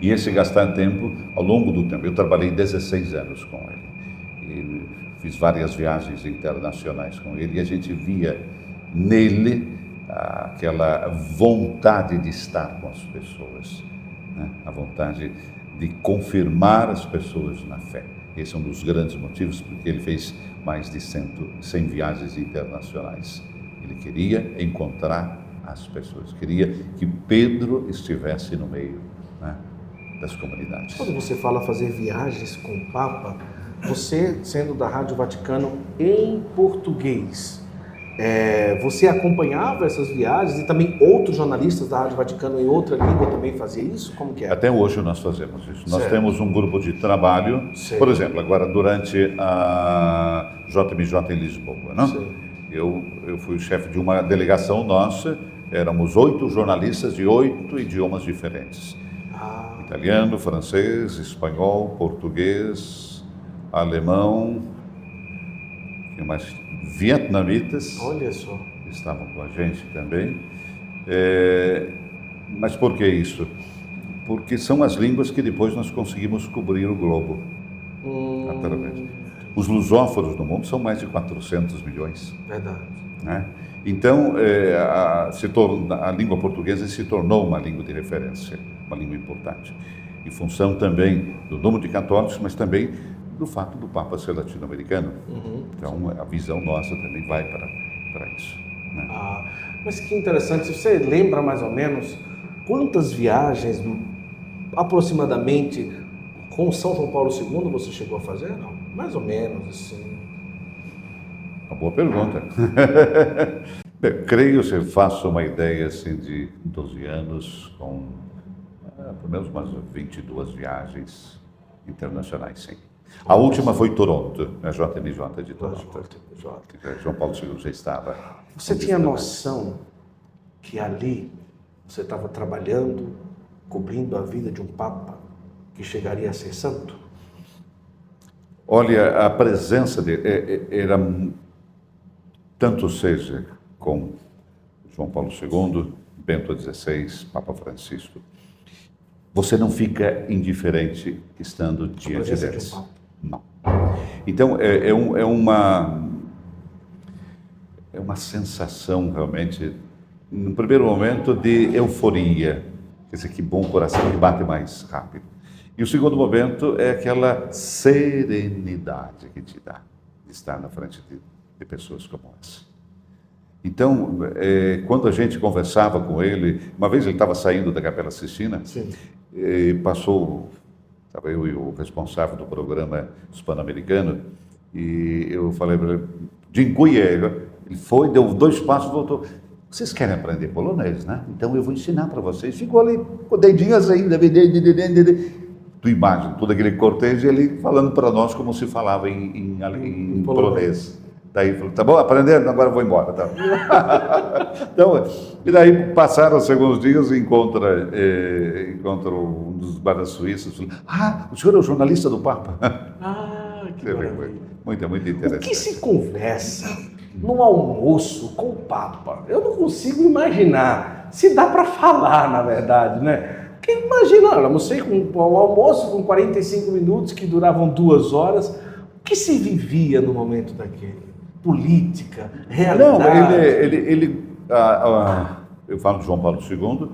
E esse gastar tempo, ao longo do tempo, eu trabalhei 16 anos com ele. E fiz várias viagens internacionais com ele e a gente via nele aquela vontade de estar com as pessoas, né? A vontade de confirmar as pessoas na fé. Esse é um dos grandes motivos porque ele fez mais de 100 viagens internacionais. Ele queria encontrar as pessoas, queria que Pedro estivesse no meio, né, das comunidades. Quando você fala fazer viagens com o Papa, você, sendo da Rádio Vaticano em português, você acompanhava essas viagens e também outros jornalistas da Rádio Vaticano em outra língua também faziam isso? Como que é? Até hoje nós fazemos isso. Certo. Nós temos um grupo de trabalho, Certo. Por exemplo, agora durante a JMJ em Lisboa, né? Eu fui o chefe de uma delegação nossa, éramos 8 jornalistas de 8 idiomas diferentes. Italiano, francês, espanhol, português, alemão, que mais? Vietnamitas. Olha só. Estavam com a gente também. Mas por que isso? Porque são as línguas que depois nós conseguimos cobrir o globo. Através. Os lusófonos no mundo são mais de 400 milhões. Verdade. Né? Então, a língua portuguesa se tornou uma língua de referência, uma língua importante, em função também do número de católicos, mas também do fato do Papa ser latino-americano. Então, a visão nossa também vai para isso. Né? Mas que interessante, você lembra mais ou menos quantas viagens, aproximadamente, com São João Paulo II você chegou a fazer? Não, mais ou menos assim. Uma boa pergunta. Bem, creio que eu faço uma ideia assim, de 12 anos, com pelo menos umas 22 viagens internacionais, sim. A última foi Toronto, a JMJ de Toronto. João Paulo II já estava. Você tinha noção que ali você estava trabalhando, cobrindo a vida de um Papa que chegaria a ser santo? Olha, a presença dele era tanto seja com João Paulo II, Bento XVI, Papa Francisco. Você não fica indiferente estando diante deles. Não. Então, é uma sensação realmente, no primeiro momento, de euforia. Quer dizer, que bom coração que bate mais rápido. E o segundo momento é aquela serenidade que te dá de estar na frente de pessoas como essa. Então, quando a gente conversava com ele, uma vez ele estava saindo da Capela Sistina, passou, estava eu e o responsável do programa hispano-americano, e eu falei para ele, ele foi, deu 2 passos, voltou. Vocês querem aprender polonês, né? Então eu vou ensinar para vocês. Ficou ali com dedinhos ainda, tu imagina, todo aquele cortejo, ele falando para nós como se falava em polonês. Daí falou, tá bom, aprendendo, agora eu vou embora. Tá? Então, e daí passaram os segundos dias e encontra um dos bares suíços. O senhor é o jornalista do Papa? Que maravilha. Muito interessante. O que se conversa num almoço com o Papa? Eu não consigo imaginar. Se dá para falar, na verdade, né? Porque imagina, eu almocei com um almoço com 45 minutos que duravam 2 horas. O que se vivia no momento daquele? Política, realidade? Eu falo de João Paulo II,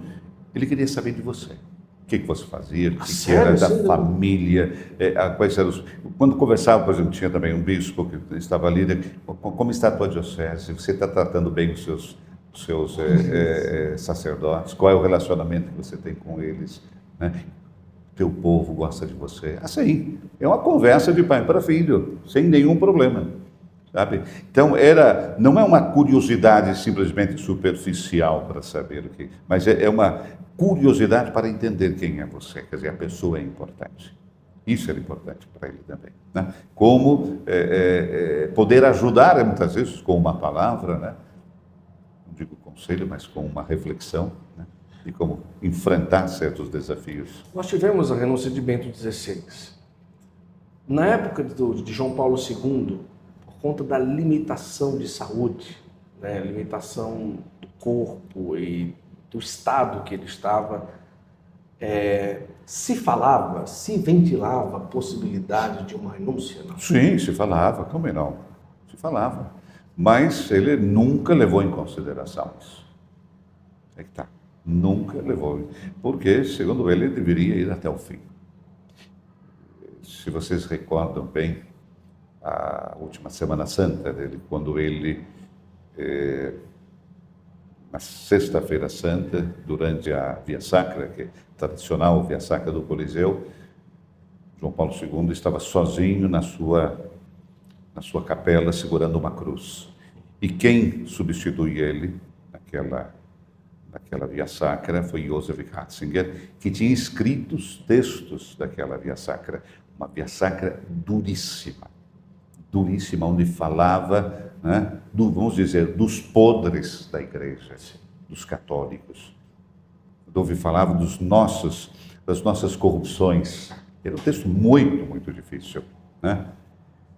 ele queria saber de você. O que você fazia, o que Sério? era da família, quais eram Quando conversava, por exemplo, tinha também um bispo que estava ali, como está a tua diocese, você está tratando bem os seus sacerdotes, qual é o relacionamento que você tem com eles, né? Teu povo gosta de você. Assim, é uma conversa de pai para filho, sem nenhum problema. Sabe? Então, não é uma curiosidade simplesmente superficial para saber o que, mas é uma curiosidade para entender quem é você, quer dizer, a pessoa é importante. Isso era importante para ele também. Né? Como poder ajudar, muitas vezes, com uma palavra, né? Não digo conselho, mas com uma reflexão, né? de como enfrentar certos desafios. Nós tivemos a renúncia de Bento XVI. Na época de João Paulo II, por conta da limitação de saúde, né, limitação do corpo e do estado que ele estava, se falava, se ventilava a possibilidade de uma renúncia, não? Sim, se falava, como não? Se falava. Mas ele nunca levou em consideração isso. É que tá. Nunca levou. Porque, segundo ele deveria ir até o fim. Se vocês recordam bem, a última Semana Santa dele, quando ele, na Sexta-feira Santa, durante a Via Sacra, que é tradicional Via Sacra do Coliseu, João Paulo II estava sozinho na sua capela, segurando uma cruz. E quem substitui ele naquela Via Sacra foi Joseph Ratzinger, que tinha escrito os textos daquela Via Sacra. Uma Via Sacra duríssima, onde falava, né, vamos dizer, dos podres da igreja, dos católicos. Onde falava das nossas corrupções. Era um texto muito, muito difícil, né?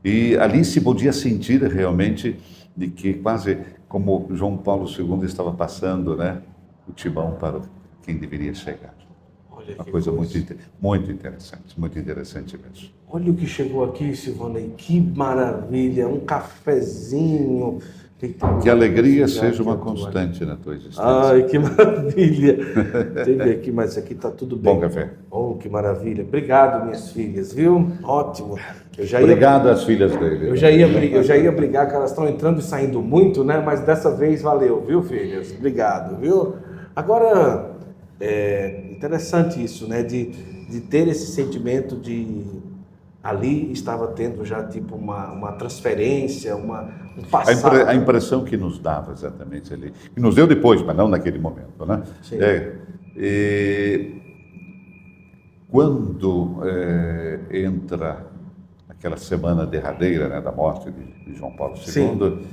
E ali se podia sentir realmente de que quase como João Paulo II estava passando, né, o timão para quem deveria chegar. Olha Uma que coisa muito interessante mesmo. Olha o que chegou aqui, Silvanei, que maravilha, um cafezinho. Que a alegria seja uma constante na tua existência. Ai, que maravilha. Teve aqui, mas aqui está tudo bem. Bom café. Oh, que maravilha. Obrigado, minhas filhas, viu? Ótimo. Obrigado às filhas dele. Eu já ia brigar, que elas estão entrando e saindo muito, né? Mas dessa vez valeu, viu, filhas? Obrigado, viu? Agora, é interessante isso, né? De ter esse sentimento de... Ali estava tendo já tipo uma transferência, um passado. A impressão que nos dava exatamente ali, que nos deu depois, mas não naquele momento, né? Sim. Quando entra aquela semana derradeira, né, da morte de João Paulo II,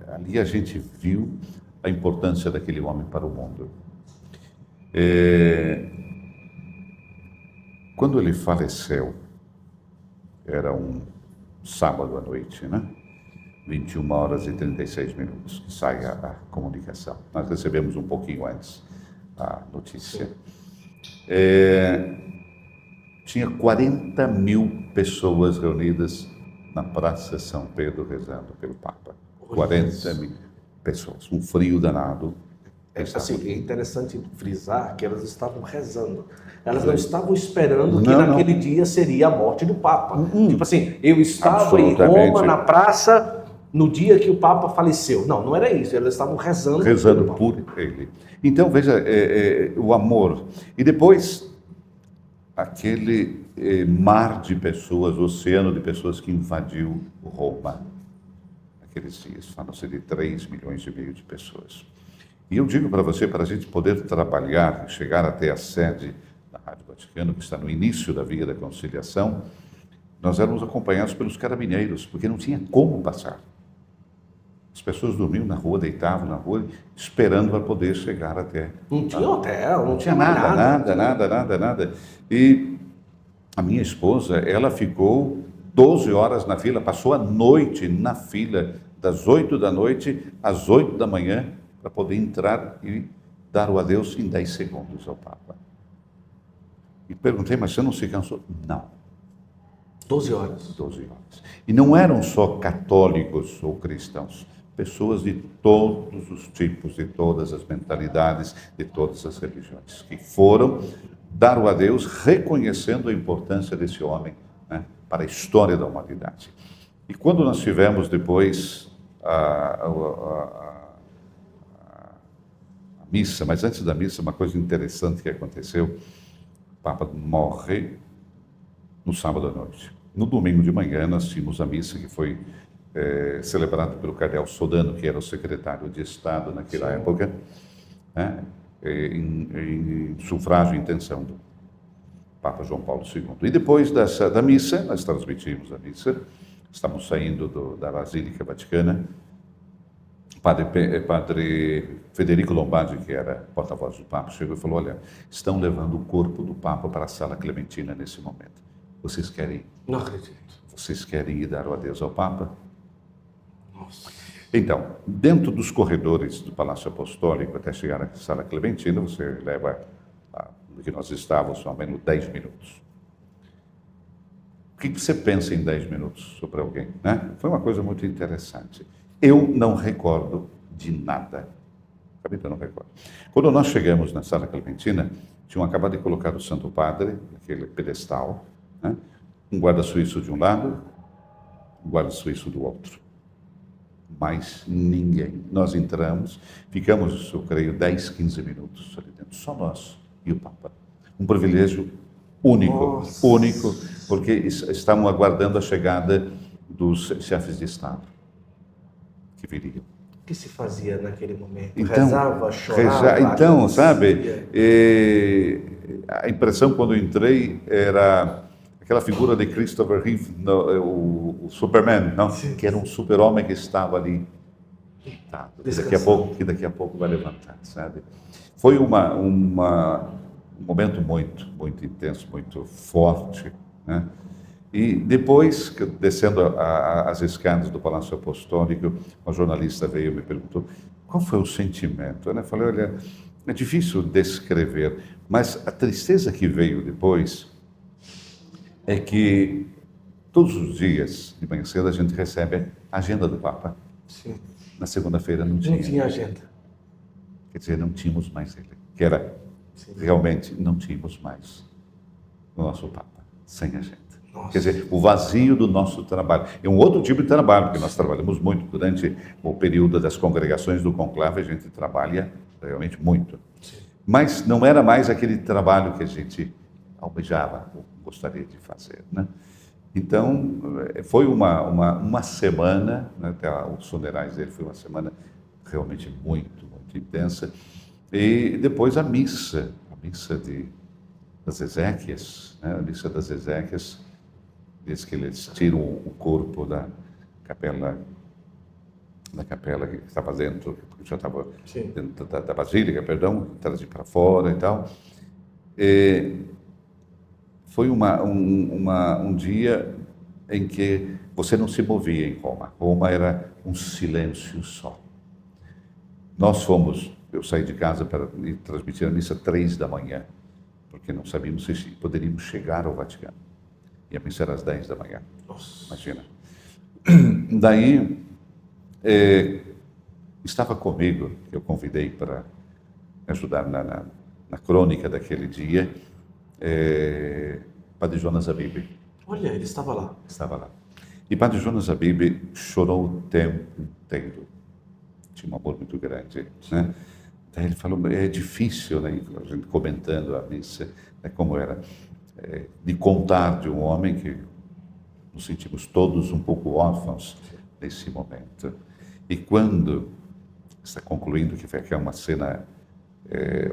ali a gente viu a importância daquele homem para o mundo. Quando ele faleceu, era um sábado à noite, né? 21 horas e 36 minutos que sai a comunicação. Nós recebemos um pouquinho antes a notícia. Tinha 40 mil pessoas reunidas na Praça São Pedro rezando pelo Papa. 40 mil pessoas. Um frio danado. Assim, é interessante frisar que elas estavam rezando. Elas não estavam esperando que naquele dia seria a morte do Papa. Tipo assim, eu estava em Roma, na praça, no dia que o Papa faleceu. Não era isso. Elas estavam rezando por ele. Então, veja, o amor. E depois, aquele mar de pessoas, oceano de pessoas que invadiu Roma. Aqueles dias, falam-se de 3,5 milhões de pessoas. E eu digo para você, para a gente poder trabalhar, chegar até a sede da Rádio Vaticano, que está no início da Via da Conciliação, nós éramos acompanhados pelos carabineiros, porque não tinha como passar. As pessoas dormiam na rua, deitavam na rua, esperando para poder chegar até... Não tinha hotel, não tinha nada. E a minha esposa, ela ficou 12 horas na fila, passou a noite na fila, das 8 da noite às 8 da manhã, para poder entrar e dar o adeus em 10 segundos ao Papa. E perguntei, mas você não se cansou? Não. 12 horas. 12 horas. E não eram só católicos ou cristãos, pessoas de todos os tipos, de todas as mentalidades, de todas as religiões, que foram dar o adeus reconhecendo a importância desse homem, né, para a história da humanidade. E quando nós tivemos depois a missa, mas antes da missa, uma coisa interessante que aconteceu, o Papa morre no sábado à noite. No domingo de manhã, nós tínhamos a missa que foi celebrada pelo cardeal Sodano, que era o secretário de Estado naquela época, né, em sufrágio e intenção do Papa João Paulo II. E depois da missa, nós transmitimos a missa, estamos saindo da Basílica Vaticana, Padre Federico Lombardi, que era porta-voz do Papa, chegou e falou: olha, estão levando o corpo do Papa para a Sala Clementina nesse momento. Vocês querem? Não acredito. Vocês querem ir dar o adeus ao Papa? Nossa. Então, dentro dos corredores do Palácio Apostólico, até chegar à Sala Clementina, você leva, no que nós estávamos, ao menos 10 minutos. O que você pensa em 10 minutos sobre alguém, né? Foi uma coisa muito interessante. Eu não recordo de nada. Eu não recordo. Quando nós chegamos na Sala Clementina, tinham acabado de colocar o Santo Padre, aquele pedestal, né? Um guarda suíço de um lado, um guarda suíço do outro. Mais ninguém. Nós entramos, ficamos, eu creio, 10, 15 minutos ali dentro, só nós e o Papa. Um privilégio único, único, porque estavam aguardando a chegada dos chefes de Estado que viriam. O que se fazia naquele momento? Então, Rezava, chorava? Então, sabe, a impressão quando eu entrei era aquela figura de Christopher Reeve, o Superman, não? Que era um super-homem que estava ali deitado, que daqui a pouco vai levantar, sabe? Foi um momento muito, muito intenso, muito forte, né? E depois, descendo as escadas do Palácio Apostólico, uma jornalista veio e me perguntou qual foi o sentimento. Eu falei, olha, é difícil descrever, mas a tristeza que veio depois é que todos os dias, de manhã cedo, a gente recebe a agenda do Papa. Sim. Na segunda-feira não tinha. Não tinha agenda. Quer dizer, não tínhamos mais ele. Que era, realmente, não tínhamos mais o nosso Papa, sem agenda. Nossa. Quer dizer, o vazio do nosso trabalho. É um outro tipo de trabalho, porque nós trabalhamos muito. Durante o período das congregações do conclave, a gente trabalha realmente muito. Sim. Mas não era mais aquele trabalho que a gente almejava, ou gostaria de fazer, né? Então, foi uma semana, né, até os funerais dele foi uma semana realmente muito, muito intensa. E depois a missa das Exéquias, né? A missa das Exéquias, diz que eles tiram o corpo da capela que estava dentro, porque já estava dentro da basílica, perdão, trazem para fora e tal. Foi um dia em que você não se movia em Roma. Roma era um silêncio só. Eu saí de casa para ir transmitir a missa 3 da manhã, porque não sabíamos se poderíamos chegar ao Vaticano. E a missa era às 10 da manhã. Nossa. Imagina. Daí, estava comigo, eu convidei para ajudar na crônica daquele dia, Padre Jonas Abib. Olha, ele estava lá. Estava lá. E Padre Jonas Abib chorou o tempo inteiro. Tinha um amor muito grande, né? Daí ele falou, é difícil, né? A gente comentando a missa, né, como era, de contar de um homem que nos sentimos todos um pouco órfãos nesse momento. E quando está concluindo, que é uma cena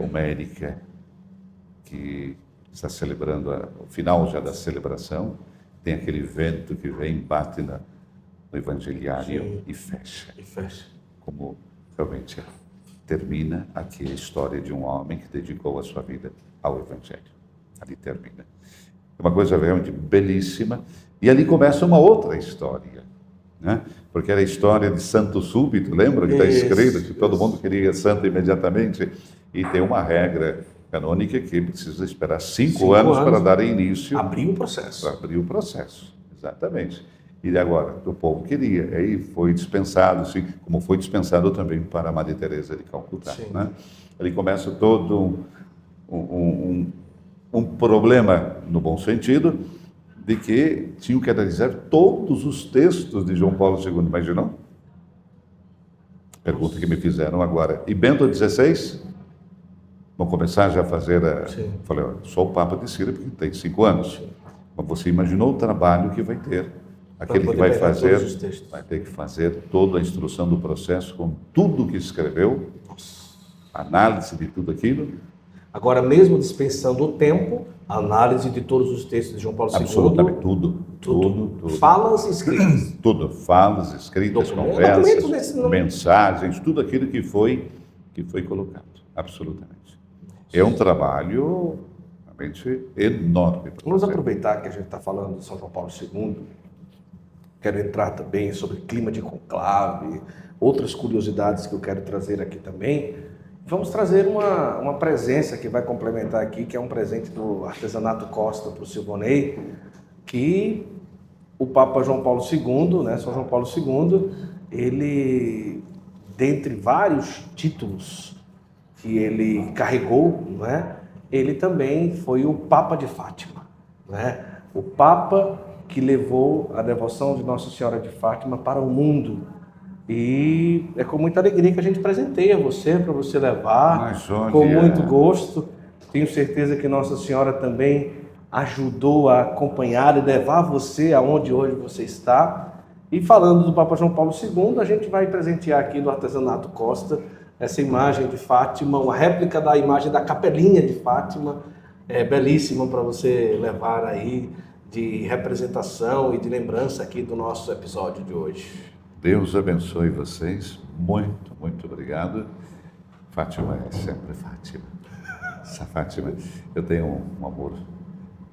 homérica, que está celebrando o final já da celebração, tem aquele vento que vem, bate no evangeliário e fecha. Como realmente termina aqui a história de um homem que dedicou a sua vida ao Evangelho. Ali termina. É uma coisa realmente belíssima. E ali começa uma outra história, né? Porque era a história de santo súbito, lembra que está escrito que todo mundo queria santo imediatamente? E tem uma regra canônica que precisa esperar 5 anos para dar início. Abrir o processo. Abrir o processo, exatamente. E agora, o povo queria, aí foi dispensado, assim, como foi dispensado também para a Maria Teresa de Calcutá, né? Ali começa todo um problema, no bom sentido, de que tinham que analisar todos os textos de João Paulo II, imaginou? Pergunta que me fizeram agora. E Bento XVI? Vão começar já a fazer Falei, sou o Papa de Síria porque tem 5 anos. Mas você imaginou o trabalho que vai ter? Aquele que vai ter que fazer toda a instrução do processo com tudo que escreveu, análise de tudo aquilo. Agora, mesmo dispensando o tempo, a análise de todos os textos de João Paulo II. Absolutamente, tudo. Falas escritas. Tudo, falas, escritas, conversas, mensagens, tudo aquilo que foi colocado, absolutamente. É um trabalho realmente enorme. Vamos aproveitar que a gente está falando de São João Paulo II, quero entrar também sobre clima de conclave, outras curiosidades que eu quero trazer aqui também. Vamos trazer uma presença que vai complementar aqui, que é um presente do Artesanato Costa para o Silvonei, que o Papa João Paulo II, né, São João Paulo II, ele, dentre vários títulos que ele carregou, né, ele também foi o Papa de Fátima, né, o Papa que levou a devoção de Nossa Senhora de Fátima para o mundo. E é com muita alegria que a gente presenteia você, para você levar, com muito gosto. Tenho certeza que Nossa Senhora também ajudou a acompanhar e levar você aonde hoje você está. E falando do Papa João Paulo II, a gente vai presentear aqui do Artesanato Costa essa imagem de Fátima, uma réplica da imagem da Capelinha de Fátima, belíssima para você levar aí de representação e de lembrança aqui do nosso episódio de hoje. Deus abençoe vocês, muito obrigado. Fátima é sempre Fátima. Essa Fátima, eu tenho um amor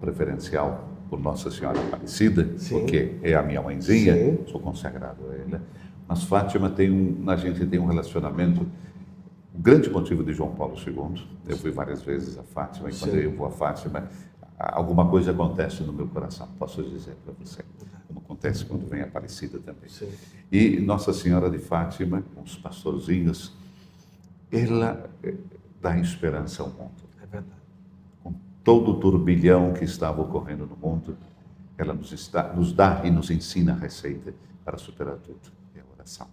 preferencial por Nossa Senhora Aparecida, sim, porque é a minha mãezinha, sim, sou consagrado a ela. Mas Fátima a gente tem um relacionamento, o grande motivo de João Paulo II, eu fui várias vezes a Fátima, e quando eu vou a Fátima, alguma coisa acontece no meu coração, posso dizer para você, como acontece quando vem a Aparecida também. Sim. E Nossa Senhora de Fátima, com os pastorzinhos, ela dá esperança ao mundo. É verdade. Com todo o turbilhão que estava ocorrendo no mundo, ela nos dá e nos ensina a receita para superar tudo. É a oração.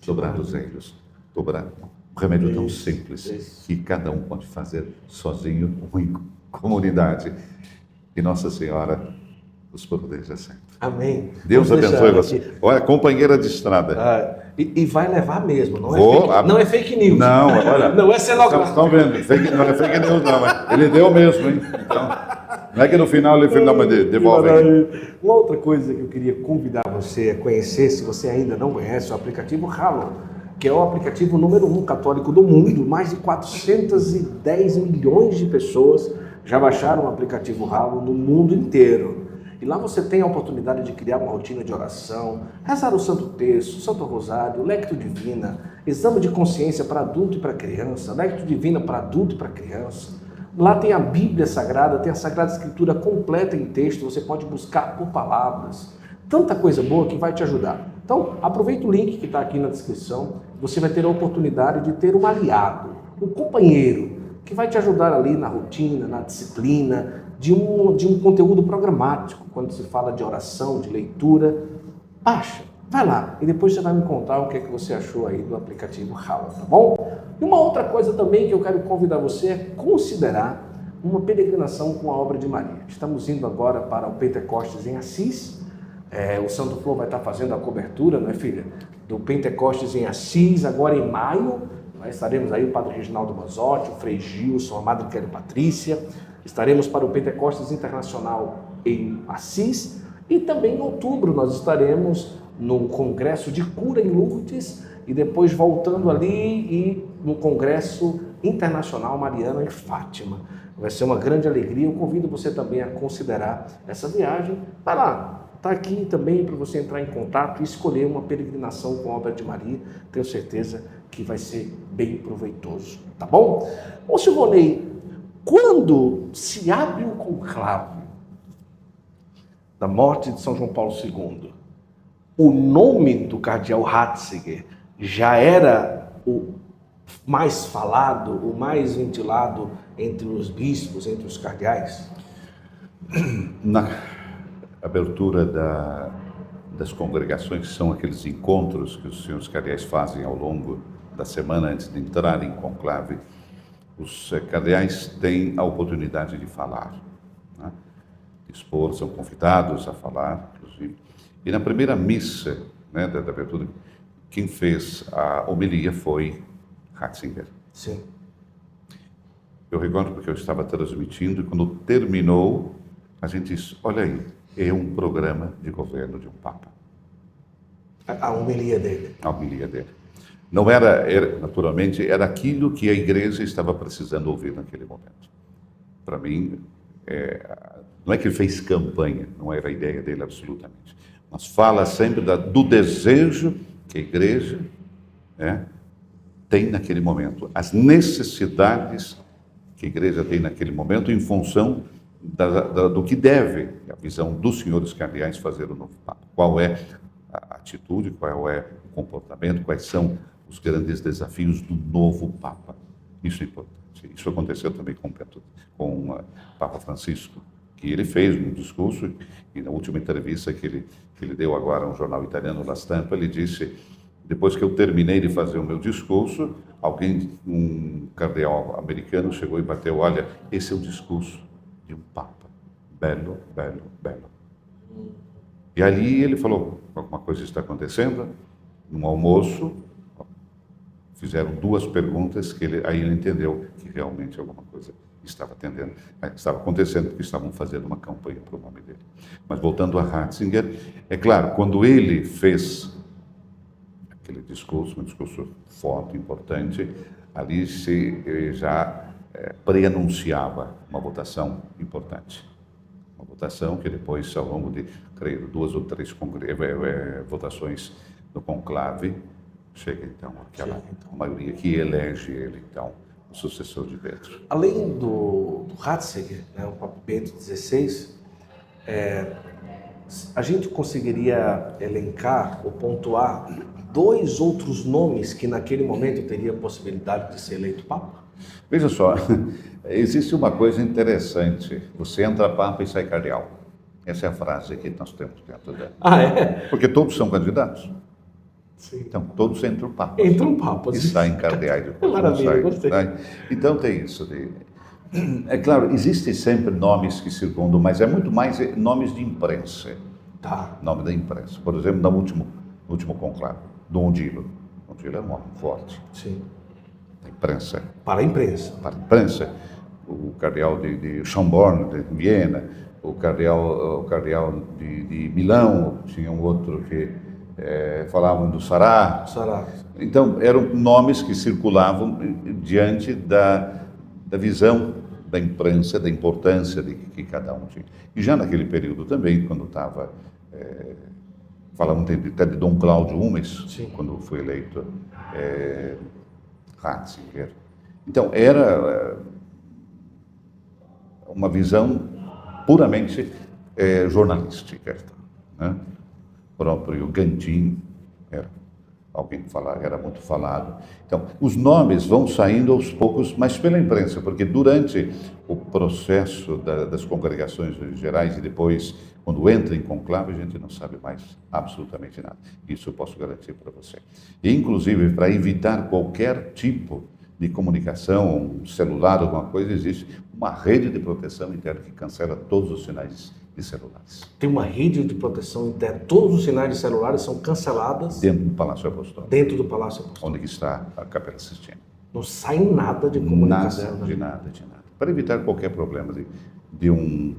Dobrar os joelhos, dobrar um remédio tão simples que cada um pode fazer sozinho ou em comunidade. E Nossa Senhora os proteja sempre. Amém. Deus abençoe você. Olha, companheira de estrada. E vai levar mesmo, não é fake news. Não, olha. Não é cenográfico. Estão vendo? Não é fake news, não. Mas ele deu mesmo, hein? Então, não é que no final ele devolve. Uma outra coisa que eu queria convidar você a conhecer, se você ainda não conhece, o aplicativo Hallow, que é o aplicativo número 1 católico do mundo. Mais de 410 milhões de pessoas já baixaram o aplicativo Hallow no mundo inteiro. E lá você tem a oportunidade de criar uma rotina de oração, rezar o Santo Terço, o Santo Rosário, Lectio Divina, exame de consciência para adulto e para criança, Lectio Divina para adulto e para criança. Lá tem a Bíblia Sagrada, tem a Sagrada Escritura completa em texto, você pode buscar por palavras. Tanta coisa boa que vai te ajudar. Então, aproveita o link que está aqui na descrição, você vai ter a oportunidade de ter um aliado, um companheiro, que vai te ajudar ali na rotina, na disciplina, de um conteúdo programático, quando se fala de oração, de leitura. Baixa, vai lá, e depois você vai me contar o que é que você achou aí do aplicativo Hallow, tá bom? E uma outra coisa também que eu quero convidar você é considerar uma peregrinação com a obra de Maria. Estamos indo agora para o Pentecostes em Assis. O Santo Flor vai estar fazendo a cobertura, não é, filha? Do Pentecostes em Assis, agora em maio. Nós estaremos aí o Padre Reginaldo Manzotti, o Frei Gilson, a Madre Kelly Patrícia. Estaremos para o Pentecostes Internacional em Assis. E também em outubro nós estaremos no Congresso de Cura em Lourdes e depois voltando ali e no Congresso Internacional Mariano em Fátima. Vai ser uma grande alegria. Eu convido você também a considerar essa viagem. Vai lá, está aqui também para você entrar em contato e escolher uma peregrinação com a obra de Maria. Tenho certeza que vai ser bem proveitoso, tá bom? Ô Silvonei, quando se abre o conclave da morte de São João Paulo II, o nome do cardeal Ratzinger já era o mais falado, o mais ventilado entre os bispos, entre os cardeais? Na abertura das congregações, que são aqueles encontros que os senhores cardeais fazem ao longo da semana antes de entrar em conclave, os cardeais têm a oportunidade de falar, né? De expor, são convidados a falar, inclusive. E na primeira missa, né, da abertura, quem fez a homilia foi Ratzinger. Sim. Eu recordo porque eu estava transmitindo e quando terminou, a gente disse, olha aí, é um programa de governo de um Papa. A homilia dele. A homilia dele. Não era, naturalmente, era aquilo que a igreja estava precisando ouvir naquele momento. Para mim, não é que ele fez campanha, não era a ideia dele absolutamente, mas fala sempre do desejo que a igreja tem naquele momento, as necessidades que a igreja tem naquele momento em função do que deve, a visão dos senhores cardeais, fazer o novo Papa. Qual é a atitude, qual é o comportamento, quais são os grandes desafios do novo Papa. Isso é importante. Isso aconteceu também com o Papa Francisco, que ele fez um discurso, e na última entrevista que ele deu agora a um jornal italiano, La Stampa, ele disse, depois que eu terminei de fazer o meu discurso, um cardeal americano chegou e bateu, olha, esse é o discurso de um Papa. Belo, belo, belo. E ali ele falou, alguma coisa está acontecendo, num almoço, fizeram 2 perguntas que aí ele entendeu que realmente alguma coisa estava acontecendo, porque estavam fazendo uma campanha para o nome dele. Mas voltando a Ratzinger, é claro, quando ele fez aquele discurso, um discurso forte, importante, ali se já preanunciava uma votação importante. Uma votação que depois, ao longo de, creio, 2 ou 3 votações no conclave, chega então aquela maioria que elege ele, então, o sucessor de Pedro. Além do Ratzinger, o Papa Bento XVI, a gente conseguiria elencar ou pontuar 2 outros nomes que naquele momento teria a possibilidade de ser eleito Papa? Veja só, existe uma coisa interessante. Você entra Papa e sai cardeal. Essa é a frase que nós temos dentro dela. Porque todos são candidatos. Sim. Então, todos entram papas. Entram papas. E saem cardeais depois. Maravilha, gostei. Então, tem isso. É claro, existem sempre nomes que circundam, mas é muito mais nomes de imprensa. Tá. Nome da imprensa. Por exemplo, no último conclave, Dom Dilo. Dom Dilo é um homem forte. Sim. Da imprensa. Para a imprensa. Para a imprensa. O cardeal de Chambord, de Viena, o cardeal de Milão, tinha um outro que falavam do Sará. Então, eram nomes que circulavam diante da visão da imprensa, da importância que cada um tinha. E já naquele período também, quando estava... falavam até de Dom Cláudio Umes, quando foi eleito Ratzinger. Então, era uma visão puramente jornalística, né? O próprio Gandhi era alguém que era muito falado. Então, os nomes vão saindo aos poucos, mas pela imprensa, porque durante o processo das congregações gerais e depois, quando entra em conclave, a gente não sabe mais absolutamente nada. Isso eu posso garantir para você. E, inclusive, para evitar qualquer tipo de comunicação, um celular, alguma coisa, existe uma rede de proteção interna que cancela todos os sinais de celulares. Tem uma rede de proteção interna. Todos os sinais de celulares são cancelados dentro do Palácio Apostólico. Dentro do Palácio Apostólico. Onde está a Capela Sistina. Não sai nada de comunicação. De nada. Para evitar qualquer problema de um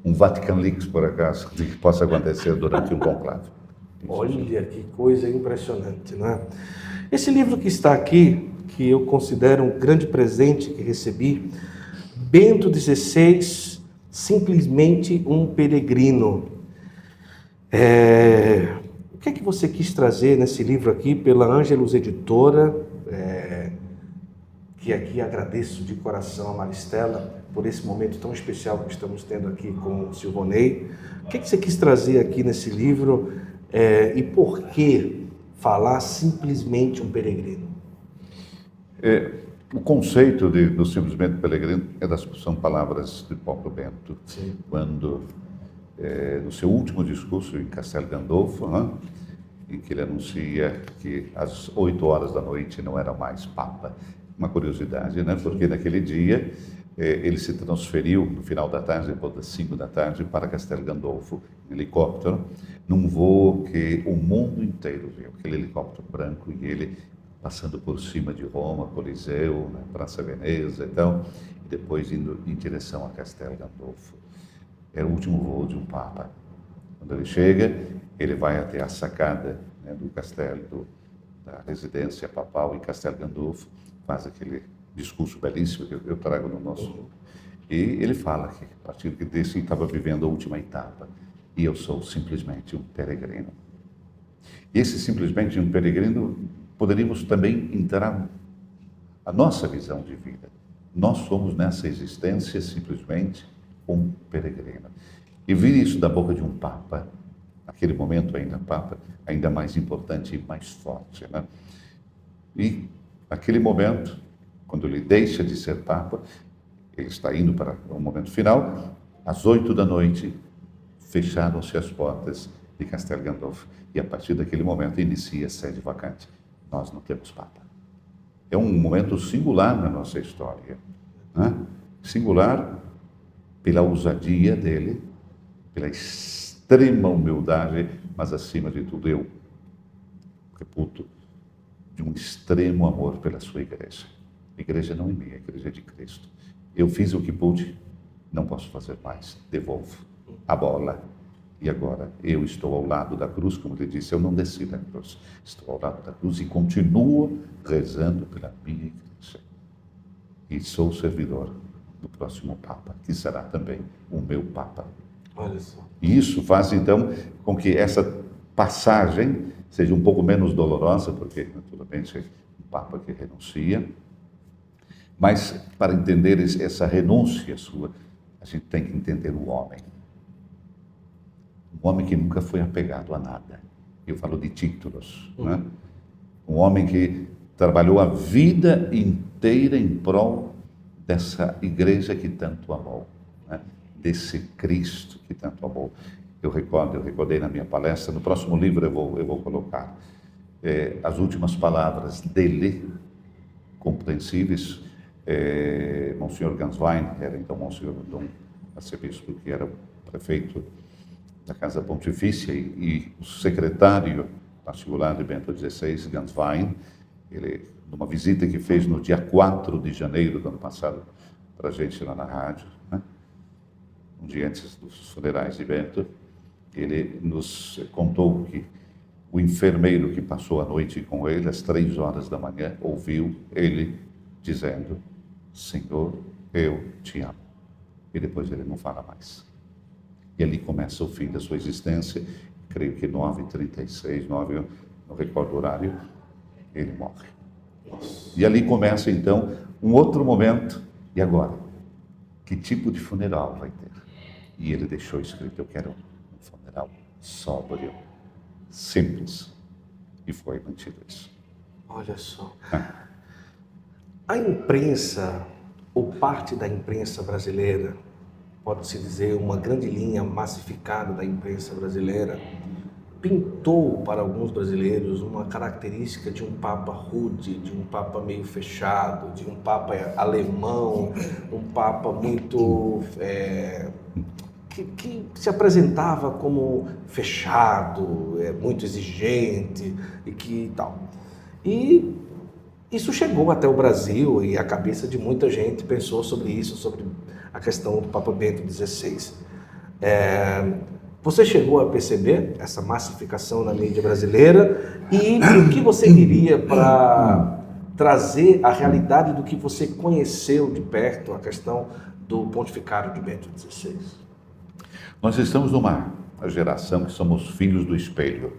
Vatican Leaks, por acaso, que possa acontecer durante um conclave. Olha que coisa impressionante, né? Esse livro que está aqui, que eu considero um grande presente que recebi, Bento XVI, Simplesmente um Peregrino. O que é que você quis trazer nesse livro aqui pela Ângelus Editora, que aqui agradeço de coração a Maristela por esse momento tão especial que estamos tendo aqui com o Silvonei. O que é que você quis trazer aqui nesse livro e por que falar simplesmente um peregrino? O conceito do simplesmente peregrino são palavras de próprio Bento. Sim. Quando, no seu último discurso em Castel Gandolfo, em que ele anuncia que às 8 horas da noite não era mais Papa. Uma curiosidade, né? Porque naquele dia ele se transferiu no final da tarde, depois das 5 da tarde, para Castel Gandolfo, em helicóptero, num voo que o mundo inteiro viu, aquele helicóptero branco, e ele passando por cima de Roma, Coliseu, né, Praça Veneza, então, e depois indo em direção a Castel Gandolfo. Era o último voo de um papa. Quando ele chega, ele vai até a sacada, né, do castelo, da residência papal em Castel Gandolfo, faz aquele discurso belíssimo que eu trago no nosso... E ele fala que, a partir desse, estava vivendo a última etapa, e eu sou simplesmente um peregrino. E esse simplesmente um peregrino, poderíamos também entrar a nossa visão de vida. Nós somos nessa existência simplesmente um peregrino. E vir isso da boca de um papa, naquele momento ainda papa, ainda mais importante e mais forte, né? E naquele momento, quando ele deixa de ser papa, ele está indo para o momento final, às 8 da noite, fecharam-se as portas de Castel Gandolfo. E a partir daquele momento inicia a sede vacante. Nós não temos papa. É um momento singular na nossa história, né? Singular pela ousadia dele, pela extrema humildade, mas acima de tudo eu reputo de um extremo amor pela sua igreja. A igreja não é minha, a igreja é de Cristo. Eu fiz o que pude, não posso fazer mais, devolvo a bola. E agora eu estou ao lado da cruz, como ele disse, eu não desci da cruz, estou ao lado da cruz e continuo rezando pela minha igreja. E sou servidor do próximo Papa, que será também o meu Papa. Olha só. E isso faz, então, com que essa passagem seja um pouco menos dolorosa, porque, naturalmente, é um Papa que renuncia. Mas, para entender essa renúncia sua, a gente tem que entender o homem. Um homem que nunca foi apegado a nada. Eu falo de títulos, né? Um homem que trabalhou a vida inteira em prol dessa igreja que tanto amou, né? Desse Cristo que tanto amou. Eu recordei na minha palestra, no próximo livro eu vou colocar as últimas palavras dele, compreensíveis. Monsenhor Ganswein, era então Monsenhor Dom Arcebispo, que era prefeito da Casa Pontifícia, e o secretário particular de Bento XVI, Ganswein, ele, numa visita que fez no dia 4 de janeiro do ano passado, para a gente lá na rádio, né? Um dia antes dos funerais de Bento, ele nos contou que o enfermeiro que passou a noite com ele, às 3 horas da manhã, ouviu ele dizendo: Senhor, eu te amo. E depois ele não fala mais. E ali começa o fim da sua existência, creio que 9h36, não recordo o horário, ele morre. E ali começa então um outro momento. E agora? Que tipo de funeral vai ter? E ele deixou escrito: eu quero um funeral sóbrio, simples. E foi mantido isso. Olha só. A imprensa, ou parte da imprensa brasileira, pode-se dizer uma grande linha massificada da imprensa brasileira, pintou para alguns brasileiros uma característica de um papa rude, de um papa meio fechado, de um papa alemão, um papa muito... que se apresentava como fechado, muito exigente e que tal. E isso chegou até o Brasil e a cabeça de muita gente pensou sobre isso, sobre a questão do Papa Bento XVI. Você chegou a perceber essa massificação na mídia brasileira e o que você diria para trazer a realidade do que você conheceu de perto, a questão do pontificado de Bento XVI? Nós estamos numa geração que somos filhos do espelho.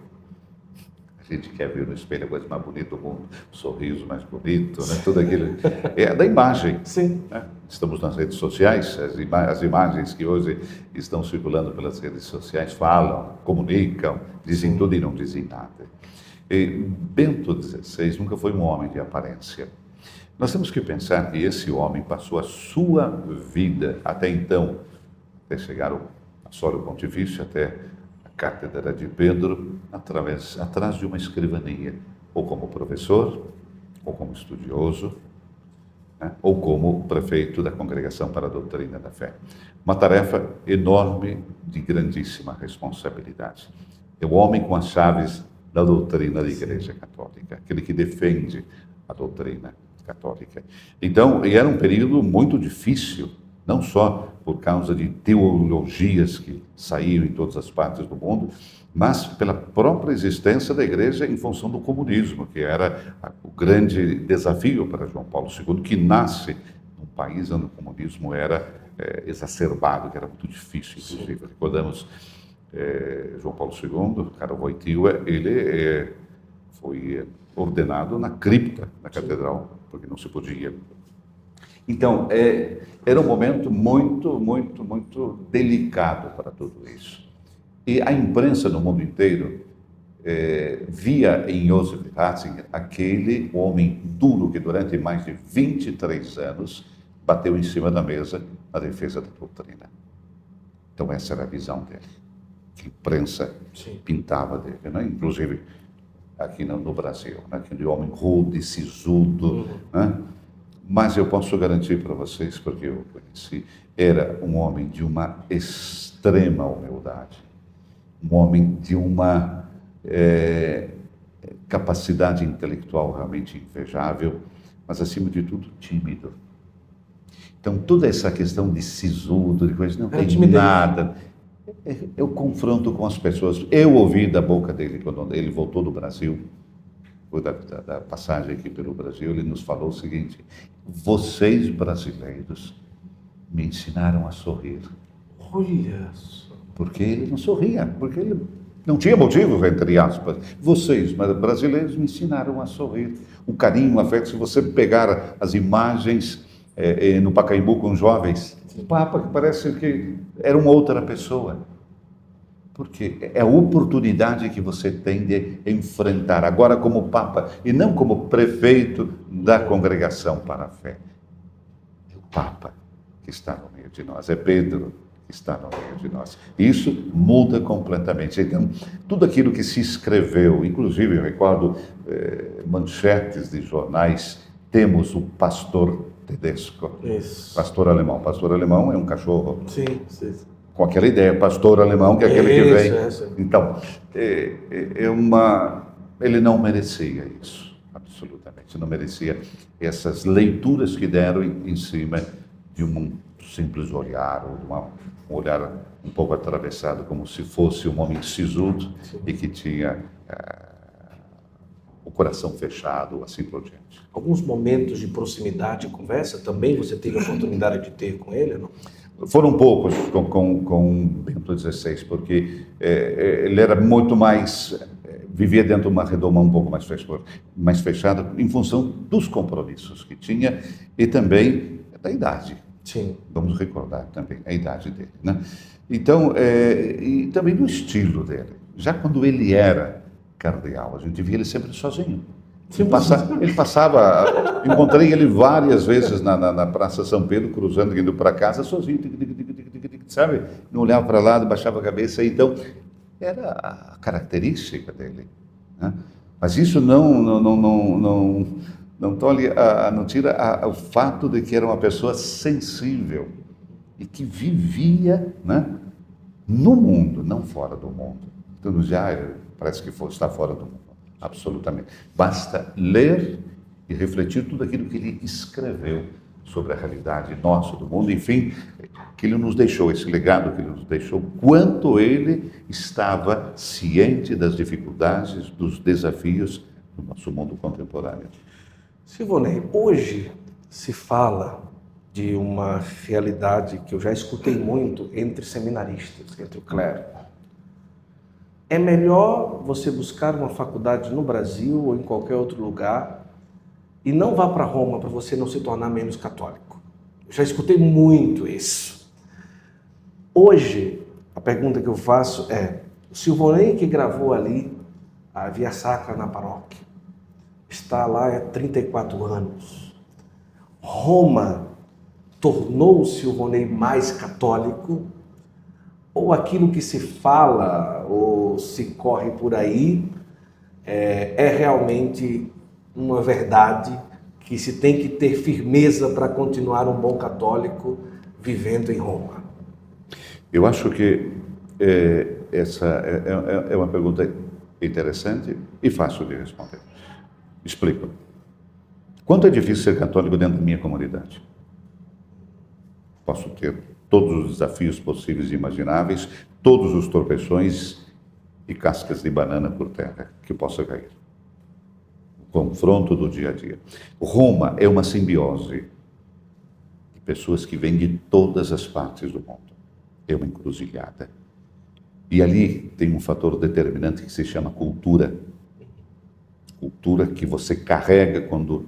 A gente quer ver no espelho a coisa mais bonita do mundo, o sorriso mais bonito, né? Tudo aquilo. É da imagem. Sim. Né? Estamos nas redes sociais, as imagens que hoje estão circulando pelas redes sociais falam, comunicam, dizem tudo e não dizem nada. E Bento XVI nunca foi um homem de aparência. Nós temos que pensar que esse homem passou a sua vida até então, até chegar ao Sólio Pontifício, até a Cátedra de Pedro, atrás de uma escrivania, ou como professor, ou como estudioso, né? Ou como prefeito da Congregação para a Doutrina da Fé. Uma tarefa enorme, de grandíssima responsabilidade. É o homem com as chaves da doutrina da Igreja Católica, aquele que defende a doutrina católica. Então, era um período muito difícil, não só por causa de teologias que saíam em todas as partes do mundo, mas pela própria existência da Igreja em função do comunismo, que era o grande desafio para João Paulo II, que nasce num país onde o comunismo era exacerbado, que era muito difícil, inclusive. Recordamos João Paulo II, Karol Wojtyła, ele foi ordenado na cripta da catedral, porque não se podia. Então, era um momento muito, muito, muito delicado para tudo isso. E a imprensa no mundo inteiro via em Joseph Ratzinger aquele homem duro que durante mais de 23 anos bateu em cima da mesa na defesa da doutrina. Então, essa era a visão dele. A imprensa pintava dele, né? Inclusive aqui no Brasil, né? Aquele homem rude, sisudo, né? Mas eu posso garantir para vocês, porque eu conheci, era um homem de uma extrema humildade, um homem de uma capacidade intelectual realmente invejável, mas acima de tudo tímido. Então toda essa questão de sisudo, de coisa, não tem nada. Eu confronto com as pessoas. Eu ouvi da boca dele, quando ele voltou do Brasil, da passagem aqui pelo Brasil, ele nos falou o seguinte: vocês brasileiros me ensinaram a sorrir. Olha só. Porque ele não sorria, porque ele não tinha motivo, entre aspas. Vocês, brasileiros, me ensinaram a sorrir. O carinho, o afeto, se você pegar as imagens no Pacaembu com jovens, o Papa que parece que era uma outra pessoa. Porque é a oportunidade que você tem de enfrentar, agora como Papa, e não como prefeito da Congregação para a Fé. É o Papa que está no meio de nós, é Pedro que está no meio de nós. Isso muda completamente. Então, tudo aquilo que se escreveu, inclusive eu recordo manchetes de jornais, temos o pastor Tedesco, pastor alemão. Pastor alemão é um cachorro. Sim, sim. Com aquela ideia, pastor alemão, que é aquele que vem. Então, ele não merecia isso, absolutamente. Não merecia essas leituras que deram em cima de um simples olhar, ou de um olhar um pouco atravessado, como se fosse um homem sisudo e que tinha o coração fechado, assim por diante. Alguns momentos de proximidade e conversa também você teve a oportunidade de ter com ele, não? Foram poucos com Bento XVI, porque ele era muito mais, vivia dentro de uma redoma um pouco mais fechada, em função dos compromissos que tinha e também da idade. Sim. Vamos recordar também a idade dele, né? Então, e também do estilo dele. Já quando ele era cardeal, a gente via ele sempre sozinho. Ele passava, encontrei ele várias vezes na Praça São Pedro, cruzando, indo para casa, sozinho, sabe? Não olhava para lá, baixava a cabeça. Então, era a característica dele, né? Mas isso não tira o fato de que era uma pessoa sensível e que vivia, né, no mundo, não fora do mundo. Então, já parece que está fora do mundo. Absolutamente. Basta ler e refletir tudo aquilo que ele escreveu sobre a realidade nossa, do mundo, enfim, que ele nos deixou, esse legado que ele nos deixou, quanto ele estava ciente das dificuldades, dos desafios do nosso mundo contemporâneo. Silvonei, hoje se fala de uma realidade que eu já escutei muito entre seminaristas, entre o clero. É melhor você buscar uma faculdade no Brasil ou em qualquer outro lugar e não vá para Roma para você não se tornar menos católico. Eu já escutei muito isso. Hoje, a pergunta que eu faço é: o Silvonei que gravou ali a Via Sacra na paróquia está lá há 34 anos. Roma tornou o Silvonei mais católico? Ou aquilo que se fala ou se corre por aí é realmente uma verdade que se tem que ter firmeza para continuar um bom católico vivendo em Roma? Eu acho que essa é uma pergunta interessante e fácil de responder. Explico. Quanto é difícil ser católico dentro da minha comunidade? Posso ter todos os desafios possíveis e imagináveis, todos os tropeções e cascas de banana por terra que possa cair. O confronto do dia a dia. Roma é uma simbiose de pessoas que vêm de todas as partes do mundo. É uma encruzilhada. E ali tem um fator determinante que se chama cultura. Cultura que você carrega quando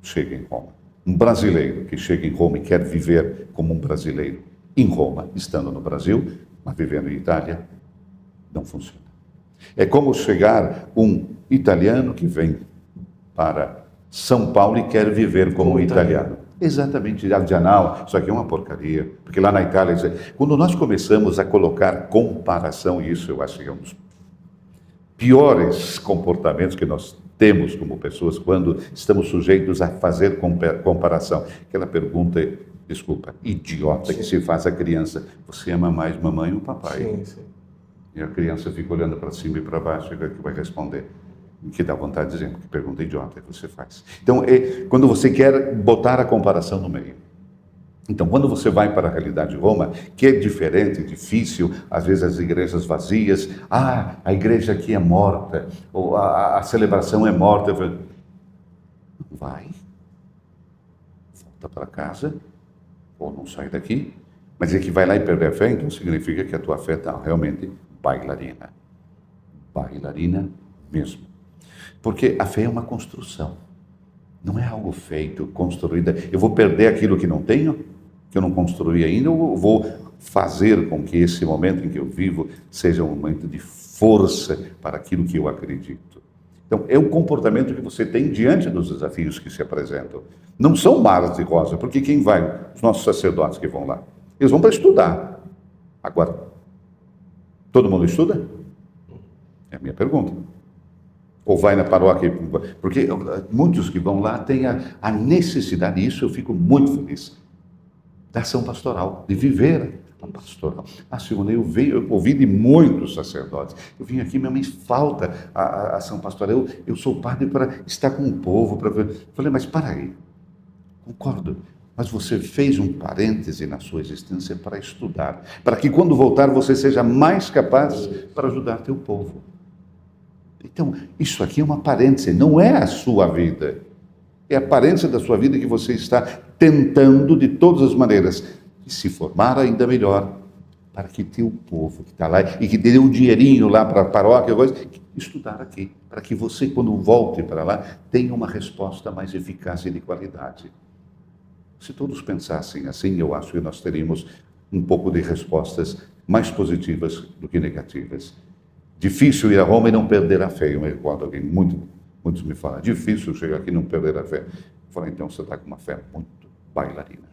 chega em Roma. Um brasileiro que chega em Roma e quer viver como um brasileiro em Roma, estando no Brasil, mas vivendo em Itália, não funciona. É como chegar um italiano que vem para São Paulo e quer viver como um italiano. Exatamente, Ardianal, isso aqui é uma porcaria, porque lá na Itália, quando nós começamos a colocar comparação, e isso eu acho que é um dos piores comportamentos que nós temos como pessoas quando estamos sujeitos a fazer comparação. Aquela pergunta, desculpa, idiota que se faz à criança: você ama mais mamãe ou papai? Sim, sim. E a criança fica olhando para cima e para baixo e que vai responder. Que dá vontade de dizer: que pergunta idiota que você faz. Então, quando você quer botar a comparação no meio. Então, quando você vai para a realidade de Roma, que é diferente, difícil, às vezes as igrejas vazias, a igreja aqui é morta, ou a celebração é morta. Vai, volta para casa, ou não sai daqui, mas é que vai lá e perde a fé, então significa que a tua fé está realmente bailarina. Bailarina mesmo. Porque a fé é uma construção, não é algo feito, construído. Eu vou perder aquilo que não tenho, que eu não construí ainda, ou vou fazer com que esse momento em que eu vivo seja um momento de força para aquilo que eu acredito. Então, é o comportamento que você tem diante dos desafios que se apresentam. Não são mares de rosa, porque quem vai? Os nossos sacerdotes que vão lá. Eles vão para estudar. Agora, todo mundo estuda? É a minha pergunta. Ou vai na paróquia? Porque muitos que vão lá têm a necessidade, e isso eu fico muito feliz, da ação pastoral, de viver a pastoral. Silvana, eu ouvi de muitos sacerdotes. Eu vim aqui, mas me falta a ação pastoral. Eu sou padre para estar com o povo. Falei, mas para aí. Concordo. Mas você fez um parêntese na sua existência para estudar, para que quando voltar você seja mais capaz para ajudar teu povo. Então, isso aqui é uma parêntese, não é a sua vida. É a parêntese da sua vida que você está tentando, de todas as maneiras, se formar ainda melhor, para que teu povo que está lá e que dê um dinheirinho lá para a paróquia, estudar aqui, para que você, quando volte para lá, tenha uma resposta mais eficaz e de qualidade. Se todos pensassem assim, eu acho que nós teríamos um pouco de respostas mais positivas do que negativas. Difícil ir a Roma e não perder a fé. Eu me recordo alguém, muitos me falam, difícil chegar aqui e não perder a fé. Eu falo, então você está com uma fé muito bailarina.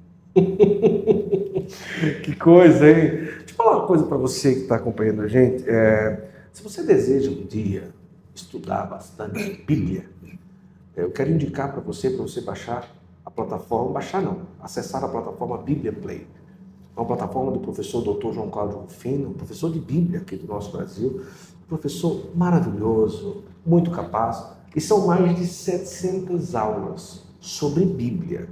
Que coisa, hein? Deixa eu falar uma coisa para você que está acompanhando a gente. Se você deseja um dia estudar bastante Bíblia, eu quero indicar para você baixar a plataforma, acessar a plataforma Bíblia Play. É uma plataforma do professor Dr. João Cláudio Rufino, professor de Bíblia aqui do nosso Brasil, professor maravilhoso, muito capaz, e são mais de 700 aulas sobre Bíblia.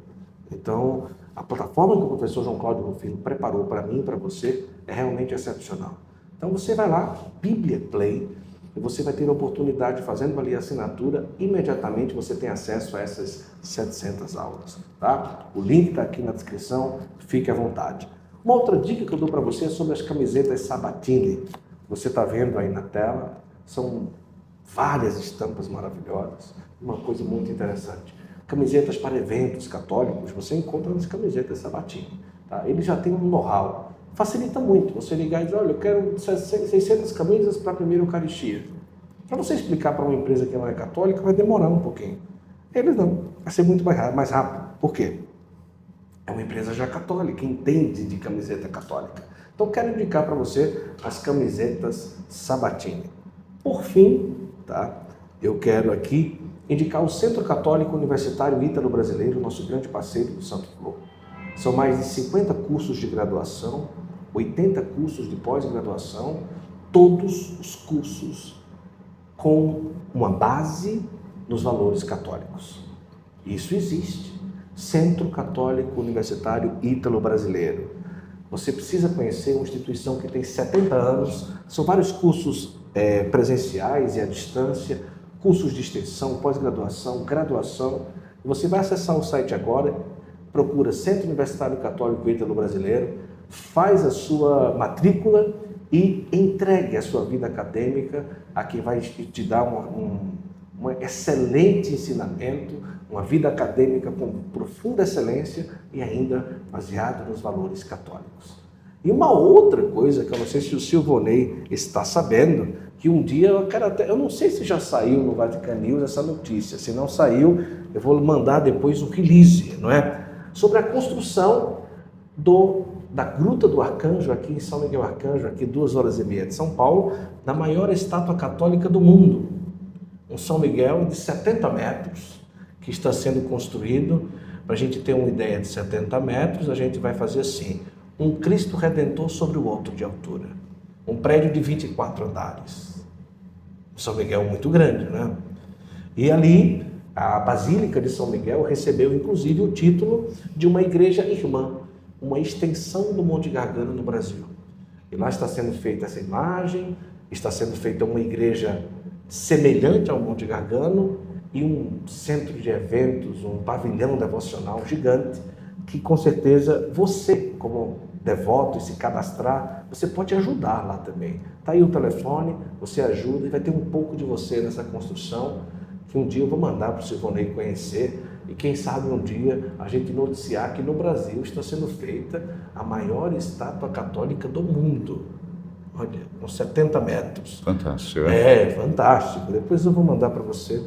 Então, a plataforma que o professor João Cláudio Rufino preparou para mim e para você é realmente excepcional. Então, você vai lá, Bíblia Play, e você vai ter a oportunidade, fazendo ali a assinatura, imediatamente você tem acesso a essas 700 aulas, tá? O link está aqui na descrição, fique à vontade. Uma outra dica que eu dou para você é sobre as camisetas Sabatini. Você está vendo aí na tela, são várias estampas maravilhosas, uma coisa muito interessante. Camisetas para eventos católicos, você encontra nas camisetas Sabatini. Tá? Ele já tem um know-how. Facilita muito você ligar e dizer, olha, eu quero 600 camisas para a primeira Eucaristia. Para você explicar para uma empresa que não é católica, vai demorar um pouquinho. Eles não, vai ser muito mais rápido. Por quê? É uma empresa já católica, entende de camiseta católica. Então, quero indicar para você as camisetas Sabatini. Por fim, tá? Eu quero aqui indicar o Centro Católico Universitário Ítalo-Brasileiro, nosso grande parceiro do Santo Flor. São mais de 50 cursos de graduação, 80 cursos de pós-graduação, todos os cursos com uma base nos valores católicos. Isso existe. Centro Católico Universitário Ítalo-Brasileiro. Você precisa conhecer uma instituição que tem 70 anos, são vários cursos presenciais e à distância, cursos de extensão, pós-graduação, graduação. Você vai acessar o site agora, procura Centro Universitário Católico Ítalo-Brasileiro, faz a sua matrícula e entregue a sua vida acadêmica a quem vai te dar um excelente ensinamento, uma vida acadêmica com profunda excelência e ainda baseado nos valores católicos. E uma outra coisa que eu não sei se o Silvonei está sabendo, que um dia eu não sei se já saiu no Vatican News essa notícia, se não saiu, eu vou mandar depois um release, não é? Sobre a construção da Gruta do Arcanjo, aqui em São Miguel Arcanjo, aqui 2h30 de São Paulo, da maior estátua católica do mundo. Um São Miguel de 70 metros, que está sendo construído. Para a gente ter uma ideia de 70 metros, a gente vai fazer assim, um Cristo Redentor sobre o outro de altura. Um prédio de 24 andares. São Miguel muito grande, né? E ali, a Basílica de São Miguel recebeu, inclusive, o título de uma igreja irmã, uma extensão do Monte Gargano no Brasil. E lá está sendo feita essa imagem, está sendo feita uma igreja semelhante ao Monte Gargano e um centro de eventos, um pavilhão devocional gigante, que com certeza você, como devoto, e se cadastrar, você pode ajudar lá também. Está aí o telefone, você ajuda e vai ter um pouco de você nessa construção, que um dia eu vou mandar para o Silvonei conhecer, e quem sabe um dia a gente noticiar que no Brasil está sendo feita a maior estátua católica do mundo. Olha, com 70 metros. Fantástico, né? Fantástico. Depois eu vou mandar para você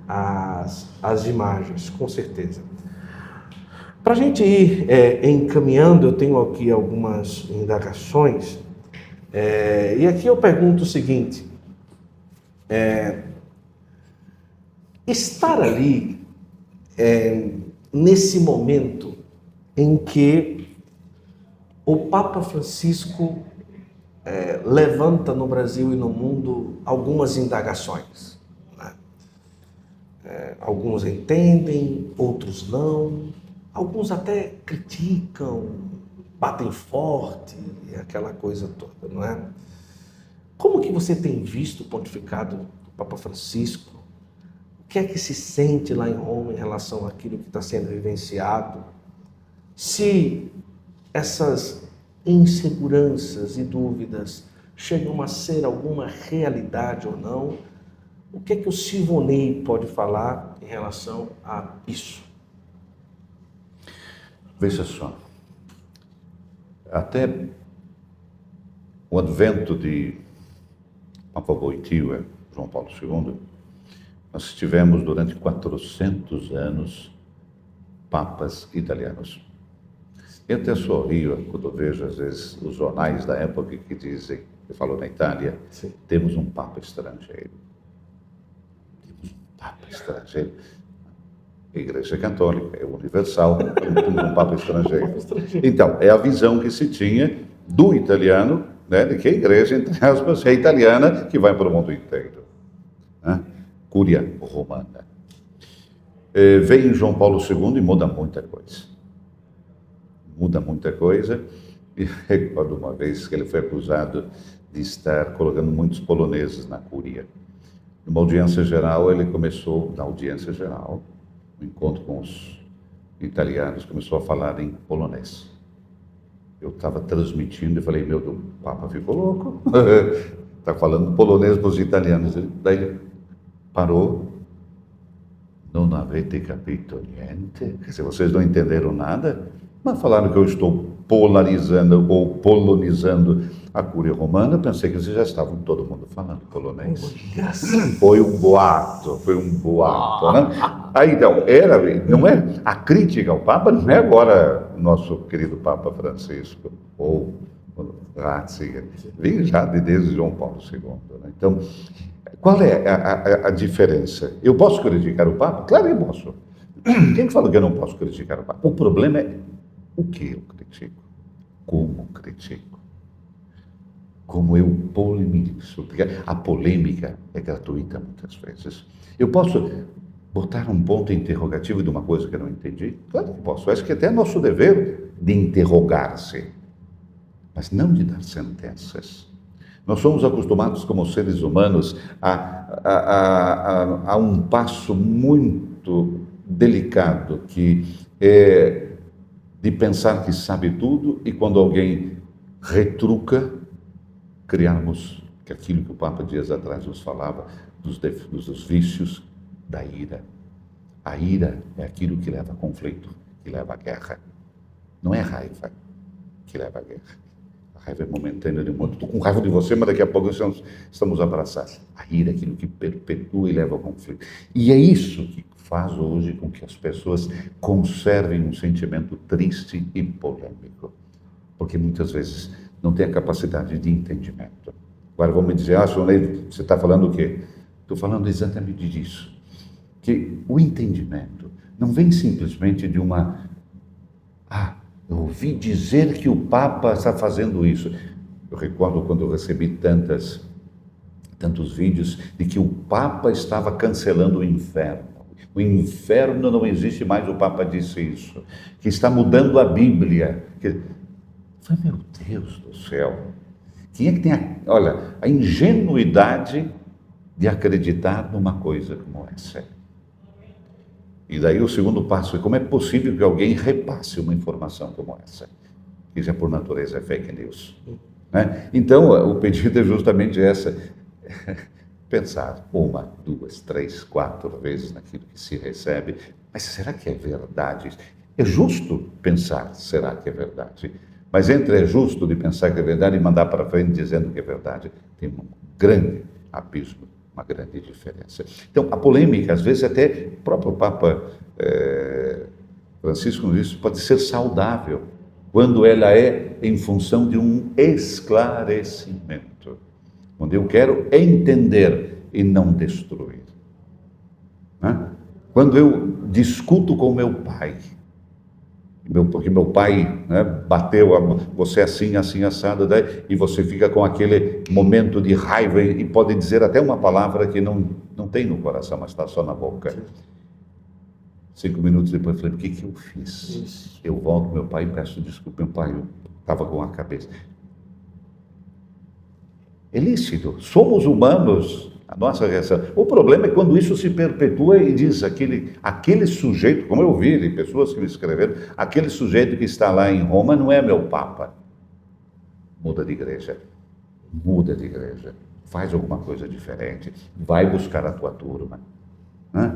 as imagens, com certeza. Para a gente ir encaminhando, eu tenho aqui algumas indagações, e aqui eu pergunto o seguinte, estar ali, nesse momento em que o Papa Francisco levanta no Brasil e no mundo algumas indagações, né? Alguns entendem, outros não, alguns até criticam, batem forte, aquela coisa toda, não é? Como que você tem visto o pontificado do Papa Francisco? O que é que se sente lá em Roma em relação àquilo que está sendo vivenciado? Se essas inseguranças e dúvidas chegam a ser alguma realidade ou não, o que é que o Silvonei pode falar em relação a isso? Veja só, até o advento de Papa Wojtyła, João Paulo II, nós tivemos durante 400 anos papas italianos. Eu até sorrio quando vejo, às vezes, os jornais da época que dizem, eu falo na Itália, Sim. Temos um papa estrangeiro. Temos um papa estrangeiro. A Igreja Católica é universal, temos um papa estrangeiro. Então, é a visão que se tinha do italiano, né, de que a Igreja, entre aspas, é italiana, que vai para o mundo inteiro. Né? Cúria romana. Vem João Paulo II e muda muita coisa. Muda muita coisa, e recordo uma vez que ele foi acusado de estar colocando muitos poloneses na cúria. Numa audiência geral, ele começou, na audiência geral, um encontro com os italianos, começou a falar em polonês. Eu estava transmitindo e falei, meu Deus, o Papa ficou louco, está falando polonês para os italianos. Daí ele parou, non avete capito niente, quer dizer, vocês não entenderam nada? Mas falaram que eu estou polarizando ou polonizando a Cúria Romana, pensei que vocês já estavam todo mundo falando polonês. Foi um boato, né? Aí então, não é, a crítica ao Papa não é agora o nosso querido Papa Francisco, ou Ratzinger, vem já desde João Paulo II. Né? Então, qual é a diferença? Eu posso criticar o Papa? Claro que eu posso. Quem fala que eu não posso criticar o Papa? O problema é o que eu critico, como critico. como eu polemizo, porque a polêmica é gratuita muitas vezes. Eu posso botar um ponto interrogativo de uma coisa que eu não entendi? Claro que posso. Acho que até é nosso dever de interrogar-se, mas não de dar sentenças. Nós somos acostumados, como seres humanos, a um passo muito delicado, que é de pensar que sabe tudo e quando alguém retruca, criarmos aquilo que o Papa dias atrás nos falava, dos vícios da ira. A ira é aquilo que leva a conflito, que leva à guerra. Não é raiva que leva à guerra. A raiva é momentânea de um modo. Estou com raiva de você, mas daqui a pouco estamos abraçados. A ira é aquilo que perpetua e leva ao conflito. E é isso que faz hoje com que as pessoas conservem um sentimento triste e polêmico. Porque muitas vezes não tem a capacidade de entendimento. Agora vão me dizer, senhor Ney, você está falando o quê? Estou falando exatamente disso. Que o entendimento não vem simplesmente de uma... eu ouvi dizer que o Papa está fazendo isso. Eu recordo quando eu recebi tantos vídeos de que o Papa estava cancelando o inferno. O inferno não existe mais, o Papa disse isso. Que está mudando a Bíblia. Falei, meu Deus do céu, quem é que tem a ingenuidade de acreditar numa coisa como essa? E daí o segundo passo é como é possível que alguém repasse uma informação como essa, que já por natureza é fake news. Né? Então, o pedido é justamente essa, pensar 1, 2, 3, 4 vezes naquilo que se recebe, mas será que é verdade? É justo pensar, será que é verdade? Mas entre é justo de pensar que é verdade e mandar para frente dizendo que é verdade, tem um grande abismo, uma grande diferença. Então, a polêmica, às vezes até o próprio Papa Francisco nos disse, pode ser saudável, quando ela é em função de um esclarecimento, onde eu quero entender e não destruir. Né? Quando eu discuto com meu pai, porque meu pai, né, bateu, você assim, assim, assado, daí, e você fica com aquele momento de raiva e pode dizer até uma palavra que não tem no coração, mas está só na boca. 5 minutos depois eu falei, o que eu fiz? Isso. Eu volto ao meu pai e peço desculpa. Meu pai, eu estava com a cabeça. É lícito, somos humanos, a nossa reação. O problema é quando isso se perpetua e diz aquele sujeito, como eu vi de pessoas que me escreveram, aquele sujeito que está lá em Roma não é meu Papa. Muda de igreja, faz alguma coisa diferente, vai buscar a tua turma. Né?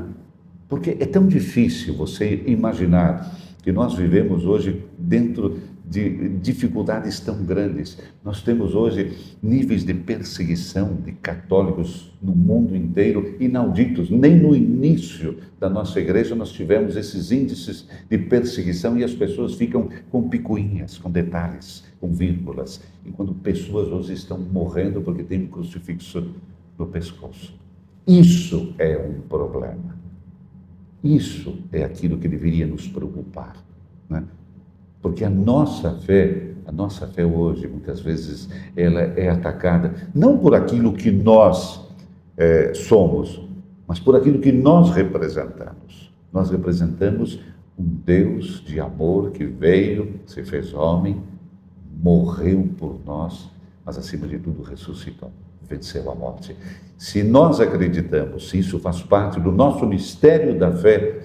Porque é tão difícil você imaginar que nós vivemos hoje dentro de dificuldades tão grandes. Nós temos hoje níveis de perseguição de católicos no mundo inteiro inauditos. Nem no início da nossa igreja nós tivemos esses índices de perseguição e as pessoas ficam com picuinhas, com detalhes, com vírgulas. Enquanto pessoas hoje estão morrendo porque tem um crucifixo no pescoço. Isso é um problema. Isso é aquilo que deveria nos preocupar, né? Porque a nossa fé hoje, muitas vezes, ela é atacada, não por aquilo que nós somos, mas por aquilo que nós representamos. Nós representamos um Deus de amor que veio, se fez homem, morreu por nós, mas acima de tudo ressuscitou, venceu a morte. Se nós acreditamos, se isso faz parte do nosso mistério da fé,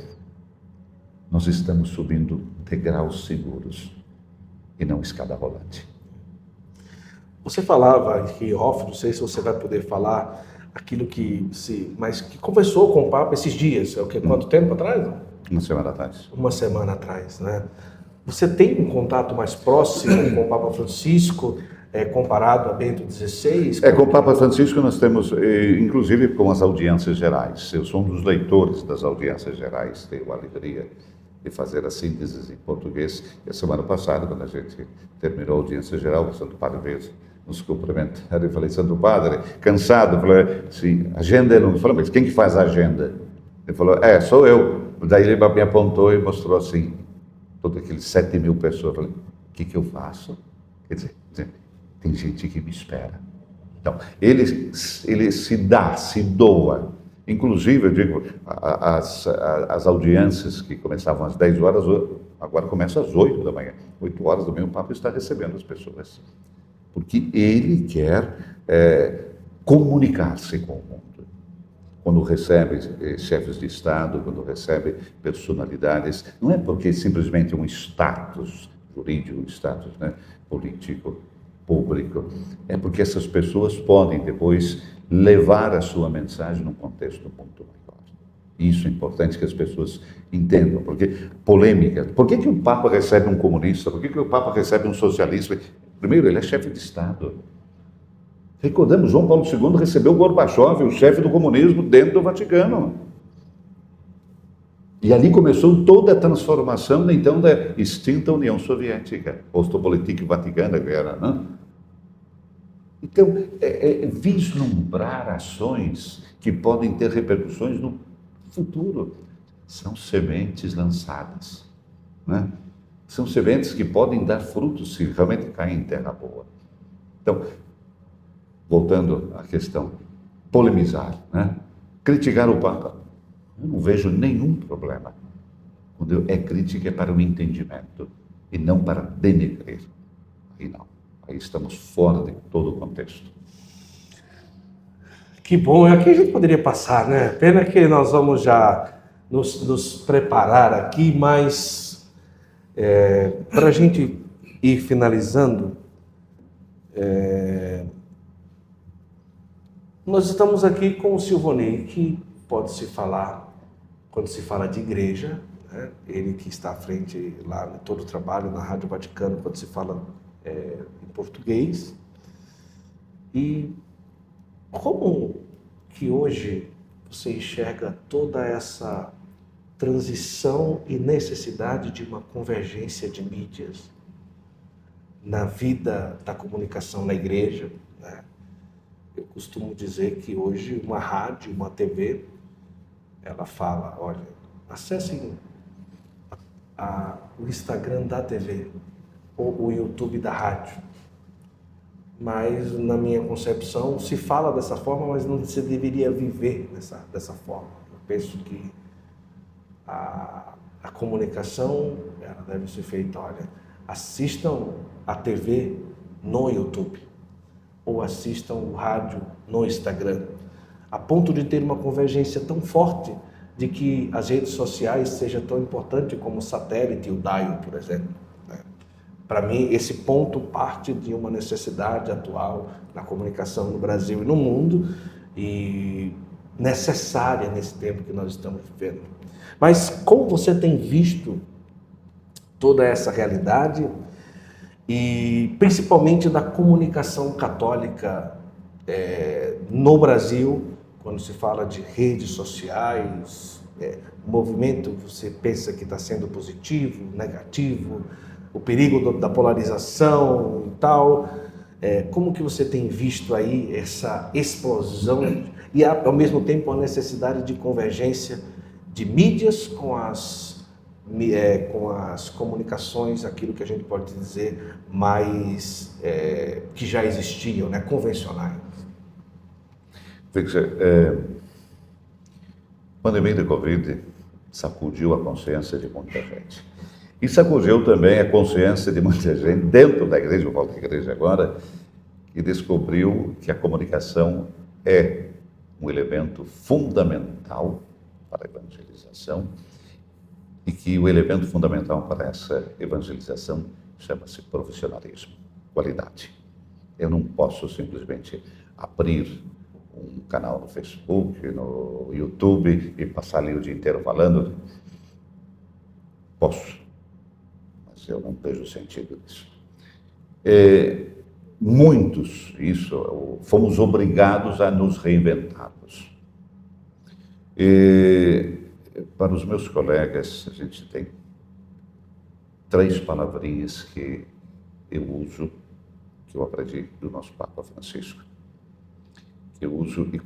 nós estamos subindo degraus seguros e não escada rolante. Você falava aqui off, não sei se você vai poder falar aquilo mas que conversou com o Papa esses dias, quanto tempo atrás? Uma semana atrás. Uma semana atrás, né? Você tem um contato mais próximo com o Papa Francisco, comparado a Bento XVI? Com o Papa Francisco nós temos, inclusive com as audiências gerais. Eu sou um dos leitores das audiências gerais, tenho a alegria de fazer as sínteses em português. E a semana passada, quando a gente terminou a audiência geral, o Santo Padre veio nos cumprimentar. Eu falei, Santo Padre, cansado. Eu falei, sim, agenda não. Eu falei, mas quem que faz a agenda? Ele falou, sou eu. Daí ele me apontou e mostrou assim, todos aqueles 7.000 pessoas. Eu falei, o que eu faço? Quer dizer, tem gente que me espera. Então, ele se dá, se doa. Inclusive, eu digo, as audiências que começavam às 10 horas, agora começam às 8 da manhã. 8 horas da manhã o Papa está recebendo as pessoas. Porque ele quer comunicar-se com o mundo. Quando recebe chefes de Estado, quando recebe personalidades, não é porque simplesmente um status jurídico, um status, né, político, público, é porque essas pessoas podem depois levar a sua mensagem num contexto muito maior. Isso é importante que as pessoas entendam, porque polêmica, por que o Papa recebe um comunista, por que o Papa recebe um socialista? Primeiro, ele é chefe de Estado. Recordamos, João Paulo II recebeu Gorbachev, o chefe do comunismo, dentro do Vaticano. E ali começou toda a transformação, então, da extinta União Soviética, Ostopolitik Vaticana, que era, né? Então, vislumbrar ações que podem ter repercussões no futuro. São sementes lançadas, né? São sementes que podem dar frutos se realmente caem em terra boa. Então, voltando à questão, polemizar, né? Criticar o Papa, eu não vejo nenhum problema. Quando é crítica é para o entendimento e não para denegrir. Aí não, aí estamos fora de todo o contexto. Que bom, aqui a gente poderia passar, né? Pena que nós vamos já nos preparar aqui, mas para a gente ir finalizando, nós estamos aqui com o Silvonei, que pode-se falar, quando se fala de igreja, né? Ele que está à frente lá em todo o trabalho na Rádio Vaticano, quando se fala em português. E como que hoje você enxerga toda essa transição e necessidade de uma convergência de mídias na vida da comunicação na igreja, né? Eu costumo dizer que hoje uma rádio, uma TV, ela fala, olha, acessem o Instagram da TV ou o YouTube da rádio. Mas, na minha concepção, se fala dessa forma, mas não se deveria viver dessa forma. Eu penso que a comunicação ela deve ser feita, olha, assistam a TV no YouTube ou assistam o rádio no Instagram, a ponto de ter uma convergência tão forte de que as redes sociais sejam tão importantes como o satélite e o dial, por exemplo. Para mim, esse ponto parte de uma necessidade atual na comunicação no Brasil e no mundo e necessária nesse tempo que nós estamos vivendo. Mas como você tem visto toda essa realidade e principalmente da comunicação católica no Brasil, quando se fala de redes sociais, o movimento, você pensa que está sendo positivo, negativo, o perigo da polarização e tal, como que você tem visto aí essa explosão e ao mesmo tempo a necessidade de convergência de mídias com as comunicações, aquilo que a gente pode dizer mais que já existiam, né, convencionais? Victor, a pandemia da Covid sacudiu a consciência de muita gente. E sacudiu também a consciência de muita gente dentro da igreja, eu volto à igreja agora, que descobriu que a comunicação é um elemento fundamental para a evangelização e que o elemento fundamental para essa evangelização chama-se profissionalismo, qualidade. Eu não posso simplesmente abrir um canal no Facebook, no YouTube e passar ali o dia inteiro falando. Posso, mas eu não vejo sentido nisso. Muitos, fomos obrigados a nos reinventarmos. Para os meus colegas, a gente tem 3 palavrinhas que eu uso, que eu aprendi do nosso Papa Francisco. Eu uso e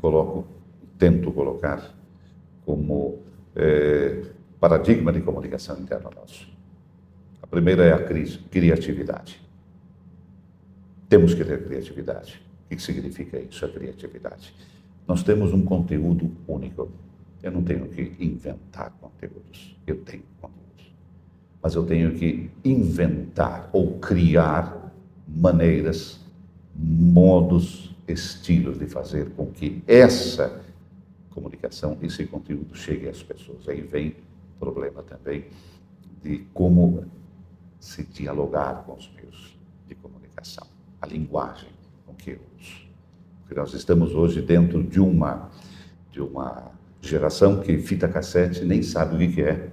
tento colocar como paradigma de comunicação interna nosso. A primeira é a criatividade. Temos que ter criatividade. O que significa isso, a criatividade? Nós temos um conteúdo único. Eu não tenho que inventar conteúdos. Eu tenho conteúdos. Mas eu tenho que inventar ou criar maneiras, modos, estilos de fazer com que essa comunicação, esse conteúdo chegue às pessoas. Aí vem o problema também de como se dialogar com os meios de comunicação, a linguagem com que eu uso. Porque nós estamos hoje dentro de uma geração que fita cassete nem sabe o que é.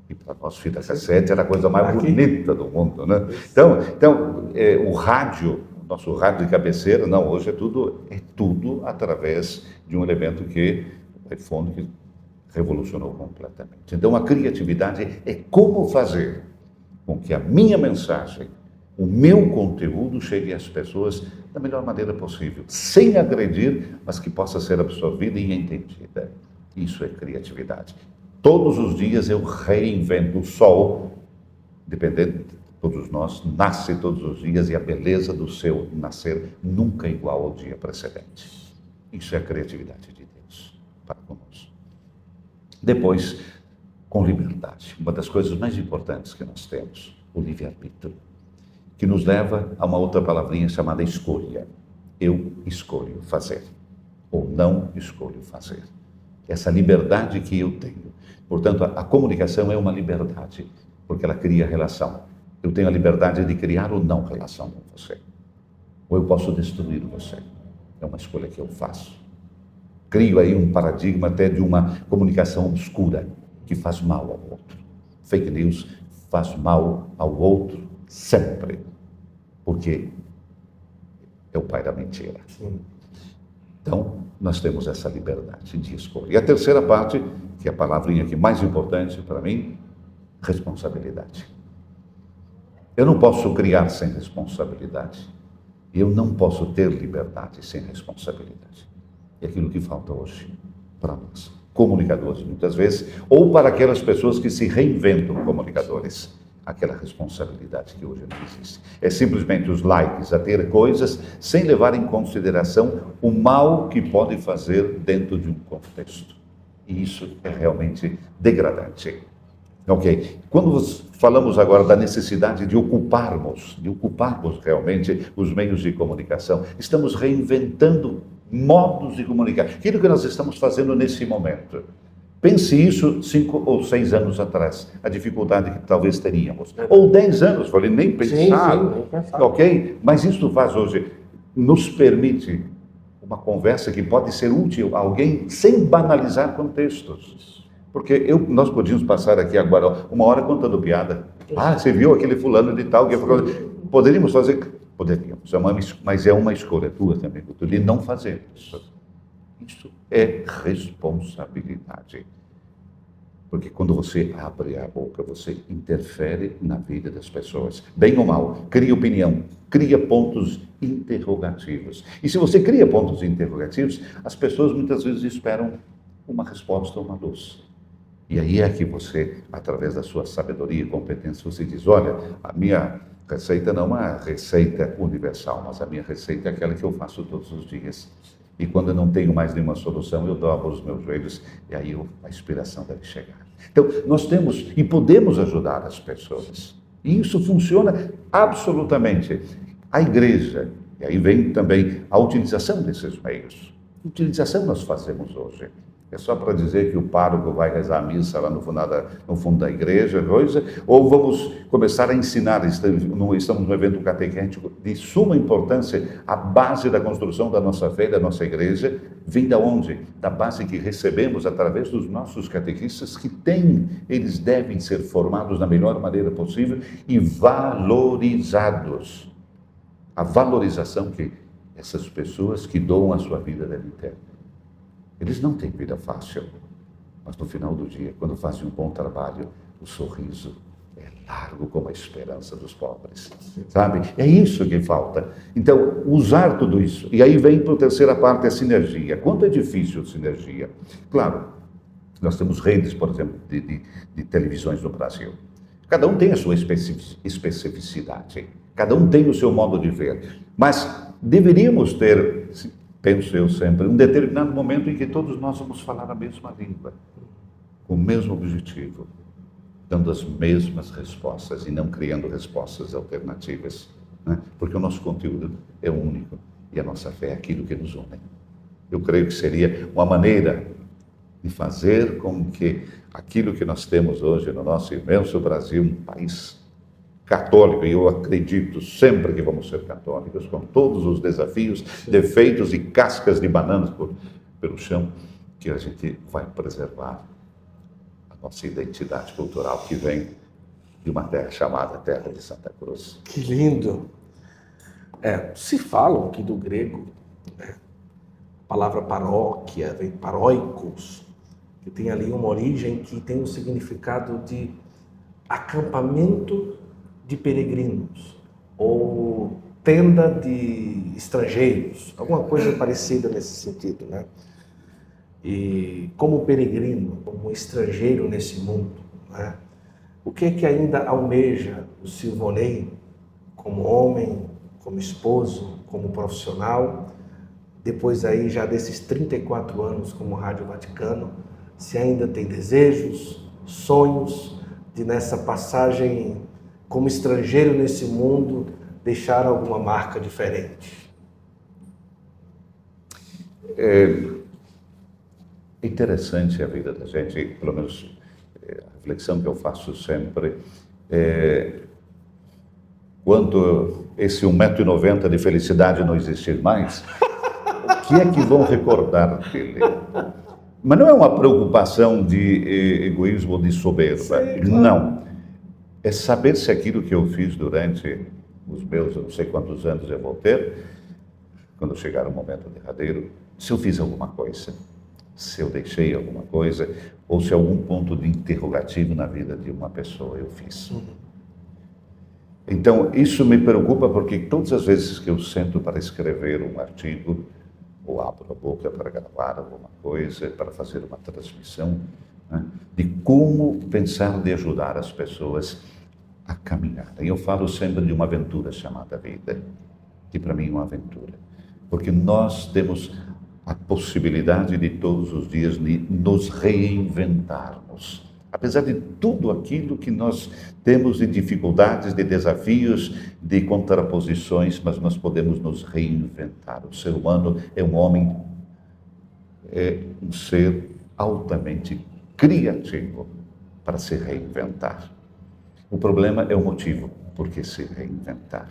E para nós, fita cassete era a coisa mais bonita do mundo, né? Então, o rádio, nosso rádio de cabeceira, não, hoje é tudo através de um elemento que o iPhone que revolucionou completamente. Então, a criatividade é como fazer com que a minha mensagem, o meu conteúdo chegue às pessoas da melhor maneira possível, sem agredir, mas que possa ser absorvida e entendida. Isso é criatividade. Todos os dias eu reinvento. O sol, dependendo de todos nós, nasce todos os dias e a beleza do seu nascer nunca é igual ao dia precedente. Isso é a criatividade de Deus para conosco. Depois, com liberdade. Uma das coisas mais importantes que nós temos, o livre-arbítrio, que nos leva a uma outra palavrinha chamada escolha. Eu escolho fazer, ou não escolho fazer. Essa liberdade que eu tenho. Portanto, a comunicação é uma liberdade, porque ela cria relação. Eu tenho a liberdade de criar ou não relação com você. Ou eu posso destruir você. É uma escolha que eu faço. Crio aí um paradigma até de uma comunicação obscura, que faz mal ao outro. Fake news faz mal ao outro sempre, porque é o pai da mentira. Então, nós temos essa liberdade de escolha. E a terceira parte, que é a palavrinha aqui mais importante para mim, responsabilidade. Eu não posso criar sem responsabilidade. Eu não posso ter liberdade sem responsabilidade. É aquilo que falta hoje para nós, comunicadores, muitas vezes, ou para aquelas pessoas que se reinventam comunicadores. Aquela responsabilidade que hoje não existe. É simplesmente os likes, a ter coisas sem levar em consideração o mal que pode fazer dentro de um contexto. E isso é realmente degradante. Ok? Quando falamos agora da necessidade de ocuparmos realmente os meios de comunicação, estamos reinventando modos de comunicar. Aquilo que nós estamos fazendo nesse momento. Pense isso 5 ou 6 anos atrás, a dificuldade que talvez teríamos. Ou 10 anos, falei, nem pensar. Sim, nem pensar. Ok? Mas isso faz hoje, nos permite uma conversa que pode ser útil a alguém sem banalizar contextos. Porque nós podíamos passar aqui agora 1 hora contando piada. Ah, você viu aquele fulano de tal? Que poderíamos fazer? Poderíamos, mas é uma escolha tua também, de não fazer isso. Isso é responsabilidade. Porque quando você abre a boca, você interfere na vida das pessoas. Bem ou mal, cria opinião, cria pontos interrogativos. E se você cria pontos interrogativos, as pessoas muitas vezes esperam uma resposta, uma luz. E aí é que você, através da sua sabedoria e competência, você diz, olha, a minha receita não é uma receita universal, mas a minha receita é aquela que eu faço todos os dias. E quando eu não tenho mais nenhuma solução, eu dobro os meus joelhos e aí a inspiração deve chegar. Então, nós temos e podemos ajudar as pessoas. E isso funciona absolutamente. A igreja, e aí vem também a utilização desses meios. Que utilização nós fazemos hoje? É só para dizer que o pároco vai rezar a missa lá no fundo da igreja, coisa, ou vamos começar a ensinar, estamos num evento catequético de suma importância, a base da construção da nossa fé, da nossa igreja, vem da onde? Da base que recebemos através dos nossos catequistas, eles devem ser formados da melhor maneira possível e valorizados. A valorização que essas pessoas que doam a sua vida devem ter. Eles não têm vida fácil, mas no final do dia, quando fazem um bom trabalho, o sorriso é largo como a esperança dos pobres, sabe? É isso que falta. Então, usar tudo isso. E aí vem para a terceira parte, a sinergia. Quanto é difícil a sinergia? Claro, nós temos redes, por exemplo, de televisões no Brasil. Cada um tem a sua especificidade. Cada um tem o seu modo de ver. Mas deveríamos ter, penso eu sempre, um determinado momento em que todos nós vamos falar a mesma língua, com o mesmo objetivo, dando as mesmas respostas e não criando respostas alternativas, né? Porque o nosso conteúdo é único e a nossa fé é aquilo que nos une. Eu creio que seria uma maneira de fazer com que aquilo que nós temos hoje no nosso imenso Brasil, um país católico, e eu acredito sempre que vamos ser católicos, com todos os desafios, defeitos e cascas de bananas pelo chão, que a gente vai preservar a nossa identidade cultural que vem de uma terra chamada Terra de Santa Cruz. Que lindo! Se falam aqui do grego, né? A palavra paróquia vem paróicos, que tem ali uma origem que tem um significado de acampamento de peregrinos ou tenda de estrangeiros, alguma coisa parecida nesse sentido, né? E como peregrino, como estrangeiro nesse mundo, né? O que é que ainda almeja o Silvonei como homem, como esposo, como profissional, depois aí já desses 34 anos como Rádio Vaticano, se ainda tem desejos, sonhos de nessa passagem como estrangeiro nesse mundo deixar alguma marca diferente? É interessante a vida da gente, pelo menos a reflexão que eu faço sempre é quando esse 1,90 m de felicidade não existir mais, o que é que vão recordar dele? Mas não é uma preocupação de egoísmo ou de soberba, Sim, claro. Não. É saber se aquilo que eu fiz durante os meus, eu não sei quantos anos eu vou ter, quando chegar o momento derradeiro, se eu fiz alguma coisa, se eu deixei alguma coisa, ou se algum ponto de interrogativo na vida de uma pessoa eu fiz. Então, isso me preocupa porque todas as vezes que eu sento para escrever um artigo, ou abro a boca para gravar alguma coisa, para fazer uma transmissão, né, de como pensar de ajudar as pessoas a caminhar. E eu falo sempre de uma aventura chamada vida, que para mim é uma aventura, porque nós temos a possibilidade de todos os dias de nos reinventarmos. Apesar de tudo aquilo que nós temos de dificuldades, de desafios, de contraposições, mas nós podemos nos reinventar. O ser humano é um homem, é um ser altamente criativo para se reinventar. O problema é o motivo por que se reinventar.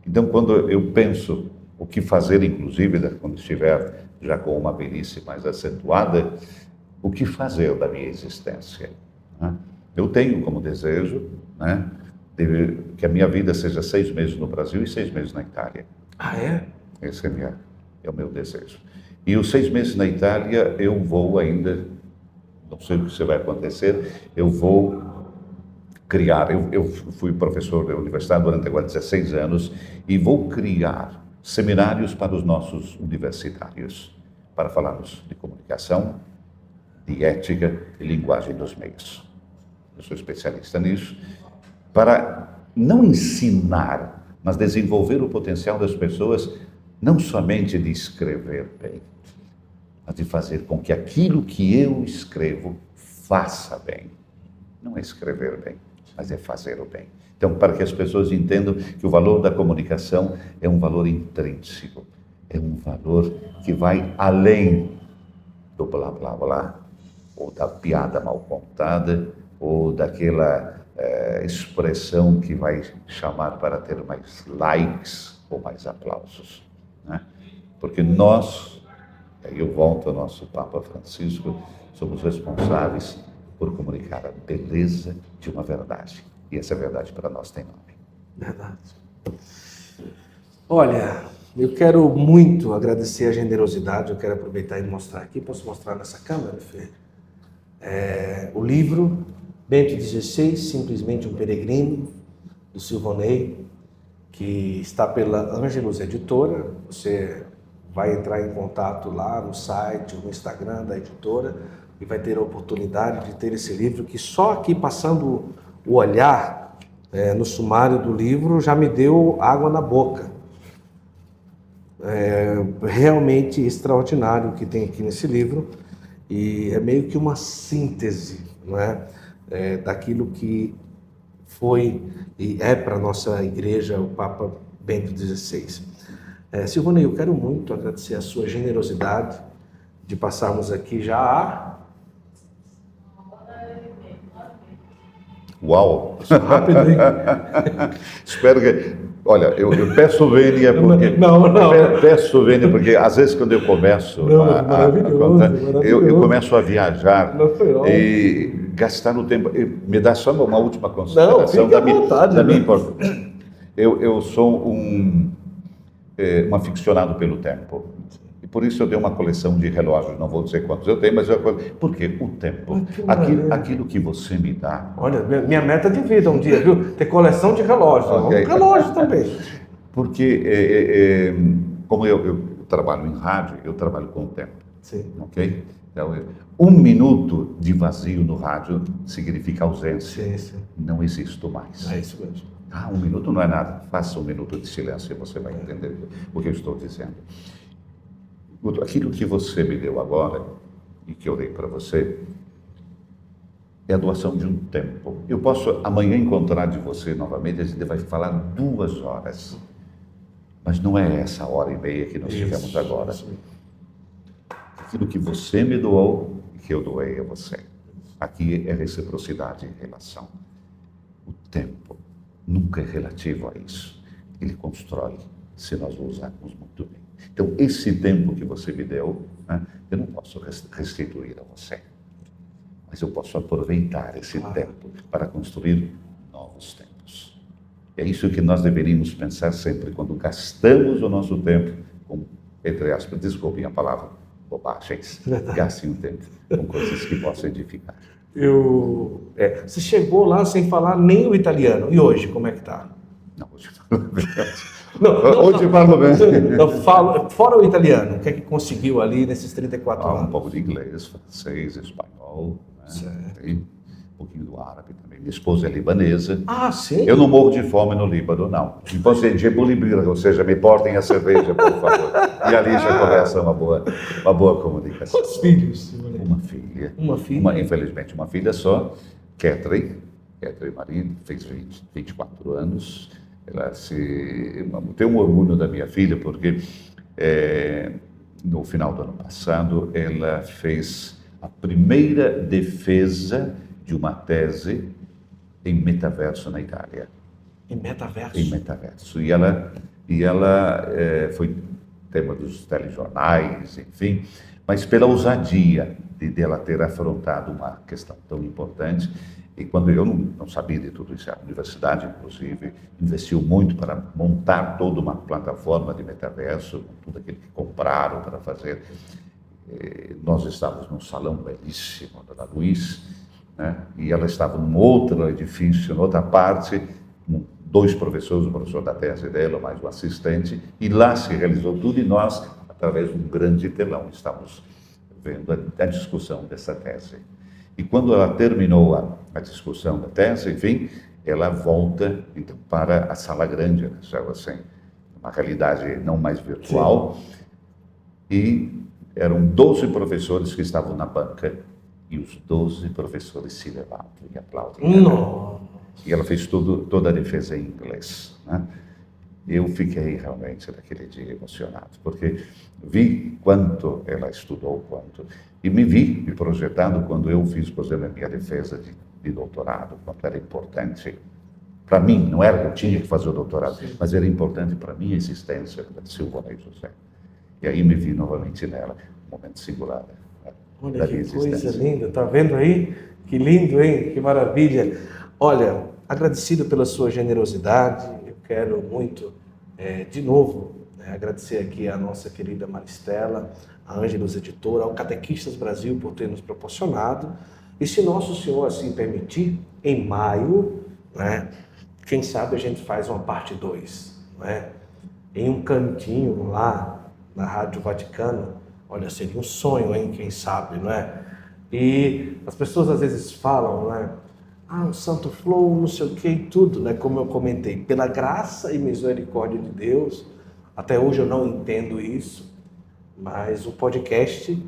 Então, quando eu penso o que fazer, inclusive, quando estiver já com uma velhice mais acentuada, o que fazer da minha existência? Eu tenho como desejo, né, que a minha vida seja 6 meses no Brasil e 6 meses na Itália. Ah, é? Esse é o meu desejo. E os 6 meses na Itália eu vou ainda, não sei o que vai acontecer, eu vou criar, eu fui professor da universidade durante agora 16 anos e vou criar seminários para os nossos universitários, para falarmos de comunicação, de ética e linguagem dos meios. Eu sou especialista nisso, para não ensinar, mas desenvolver o potencial das pessoas, não somente de escrever bem, mas de fazer com que aquilo que eu escrevo faça bem. Não é escrever bem, mas é fazer o bem. Então, para que as pessoas entendam que o valor da comunicação é um valor intrínseco, é um valor que vai além do blá, blá, blá, ou da piada mal contada, ou daquela expressão que vai chamar para ter mais likes ou mais aplausos, né? Porque nós, aí eu volto ao nosso Papa Francisco, somos responsáveis por comunicar a beleza de uma verdade. E essa verdade para nós tem nome. Verdade. Olha, eu quero muito agradecer a generosidade, eu quero aproveitar e mostrar aqui, posso mostrar nessa câmera, Fê? O livro Bento XVI, Simplesmente um Peregrino, do Silvonei, que está pela Ângelos Editora. Você vai entrar em contato lá no site, no Instagram da editora, e vai ter a oportunidade de ter esse livro que só aqui passando o olhar no sumário do livro, já me deu água na boca. É realmente extraordinário o que tem aqui nesse livro, e é meio que uma síntese, não é? Daquilo que foi e é para a nossa igreja o Papa Bento XVI. Silvana, eu quero muito agradecer a sua generosidade de passarmos aqui já a... Uau! Rápido, hein? Espero que... Olha, eu peço vênia porque... Não. Peço vênia porque às vezes quando eu começo a contar, eu começo a viajar e gastar o tempo. Me dá só uma última consideração da minha importância. Eu sou um aficionado pelo tempo. E por isso eu dei uma coleção de relógios, não vou dizer quantos eu tenho, mas porque o tempo, aquilo que você me dá... Olha, minha meta de vida um dia, viu? Ter coleção de relógios, Okay. Um relógio também. Porque, como eu trabalho em rádio, eu trabalho com o tempo. Sim. Ok? Então, 1 minuto de vazio no rádio significa ausência. Sim. Não existo mais. É isso mesmo. 1 minuto não é nada. Faça 1 minuto de silêncio e você vai entender o que eu estou dizendo. Aquilo que você me deu agora, e que eu dei para você, é a doação de um tempo. Eu posso amanhã encontrar de você novamente, a gente vai falar 2 horas. Mas não é essa 1h30 que nós tivemos agora. Isso. Aquilo que você me doou e que eu doei a você. Aqui é reciprocidade em relação. O tempo nunca é relativo a isso. Ele constrói, se nós o usarmos muito bem. Então, esse tempo que você me deu, né, eu não posso restituir a você. Mas eu posso aproveitar esse tempo para construir novos tempos. É isso que nós deveríamos pensar sempre, quando gastamos o nosso tempo com, entre aspas, desculpem a palavra, bobagens. Gastem o tempo com coisas que possam edificar. Você chegou lá sem falar nem o italiano. E hoje, como é que tá? Não, hoje falo bem. Hoje falo bem. Fora o italiano, o que é que conseguiu ali nesses 34 anos? Um pouco de inglês, francês, espanhol, né? E um pouquinho do árabe também. Minha esposa é libanesa. Ah, sim? Eu não morro de fome no Líbano, não. Então, ou seja, me portem a cerveja, por favor. E ali já começa uma boa comunicação. Quantos filhos? Uma filha. Uma filha? Infelizmente, uma filha só, Catherine Marie, fez 24 anos. Tenho um orgulho da minha filha, porque no final do ano passado ela fez a primeira defesa de uma tese em metaverso na Itália. Em metaverso? Em metaverso. E ela foi tema dos telejornais, enfim, mas pela ousadia de ela ter afrontado uma questão tão importante. E quando eu não sabia de tudo isso, a universidade, inclusive, investiu muito para montar toda uma plataforma de metaverso, com tudo aquilo que compraram para fazer. Nós estávamos num salão belíssimo da Luiz, né? E ela estava num outro edifício, em outra parte, com 2 professores, o professor da tese dela, mais o assistente, e lá se realizou tudo e nós, através de um grande telão, estamos vendo a discussão dessa tese. E quando ela terminou a discussão da tese, enfim, ela volta então para a sala grande, né? Assim, uma realidade não mais virtual. Sim. E eram 12 professores que estavam na banca e os 12 professores se levantam e aplaudem. Não. E ela fez toda a defesa em inglês, né? Eu fiquei realmente naquele dia emocionado, porque vi quanto ela estudou, e me vi projetado quando eu fiz, por exemplo, a minha defesa de doutorado, quanto era importante para mim, não era que eu tinha que fazer o doutorado, sim, mas era importante para a minha existência, da Silvana e José. E aí me vi novamente nela, um momento singular. Olha da minha que coisa linda, tá vendo aí? Que lindo, hein? Que maravilha. Olha, agradecido pela sua generosidade, eu quero muito, de novo, agradecer aqui a nossa querida Maristela, a Ângelos Editora, ao Catequistas Brasil por ter nos proporcionado. E se Nosso Senhor assim permitir, em maio, né, quem sabe a gente faz uma parte 2, né, em um cantinho lá na Rádio Vaticano. Olha, seria um sonho, hein, quem sabe, não é? E as pessoas às vezes falam, né, o Santo Flow, não sei o que e tudo, né? Como eu comentei, pela graça e misericórdia de Deus, até hoje eu não entendo isso, mas o podcast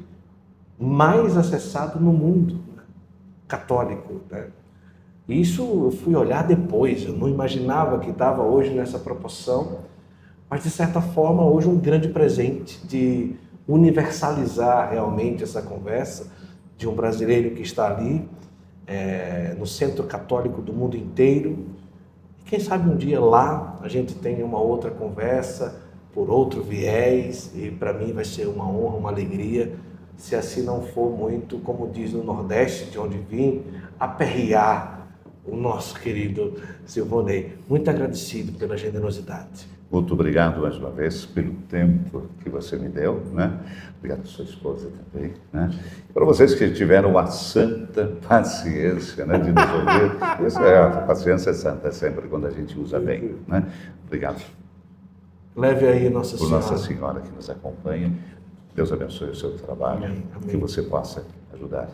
mais acessado no mundo, né? Católico, né? Isso eu fui olhar depois, eu não imaginava que estava hoje nessa proporção, mas de certa forma hoje um grande presente de universalizar realmente essa conversa de um brasileiro que está ali no centro católico do mundo inteiro. E quem sabe um dia lá a gente tenha uma outra conversa por outro viés, e para mim vai ser uma honra, uma alegria, se assim não for muito, como diz no Nordeste, de onde vim, aperrear o nosso querido Silvonei. Muito agradecido pela generosidade. Muito obrigado mais uma vez pelo tempo que você me deu, né? Obrigado à sua esposa também, né? E para vocês que tiveram a santa paciência, né, de nos ouvir. Isso a paciência é santa sempre quando a gente usa bem, né? Obrigado. Leve aí Nossa Por Senhora. Nossa Senhora que nos acompanha. Deus abençoe o seu trabalho. Amém, amém. Que você possa ajudar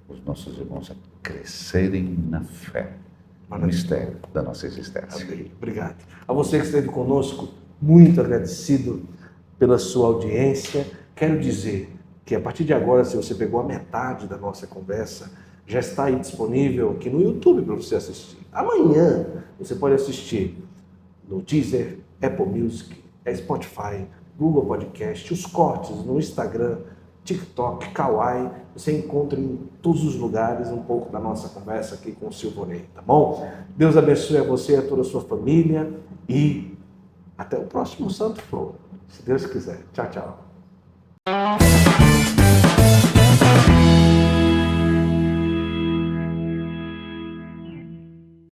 os nossos irmãos a crescerem na fé, no mistério da nossa existência. Amém. Obrigado. A você que esteve conosco, muito agradecido pela sua audiência. Quero dizer que a partir de agora, se você pegou a metade da nossa conversa, já está aí disponível aqui no YouTube para você assistir. Amanhã você pode assistir no Deezer, Apple Music, Spotify, Google Podcast, os cortes no Instagram, TikTok, Kawaii. Você encontra em todos os lugares um pouco da nossa conversa aqui com o Silvonei, tá bom? Deus abençoe a você e a toda a sua família e até o próximo Santo Flow, se Deus quiser. Tchau, tchau.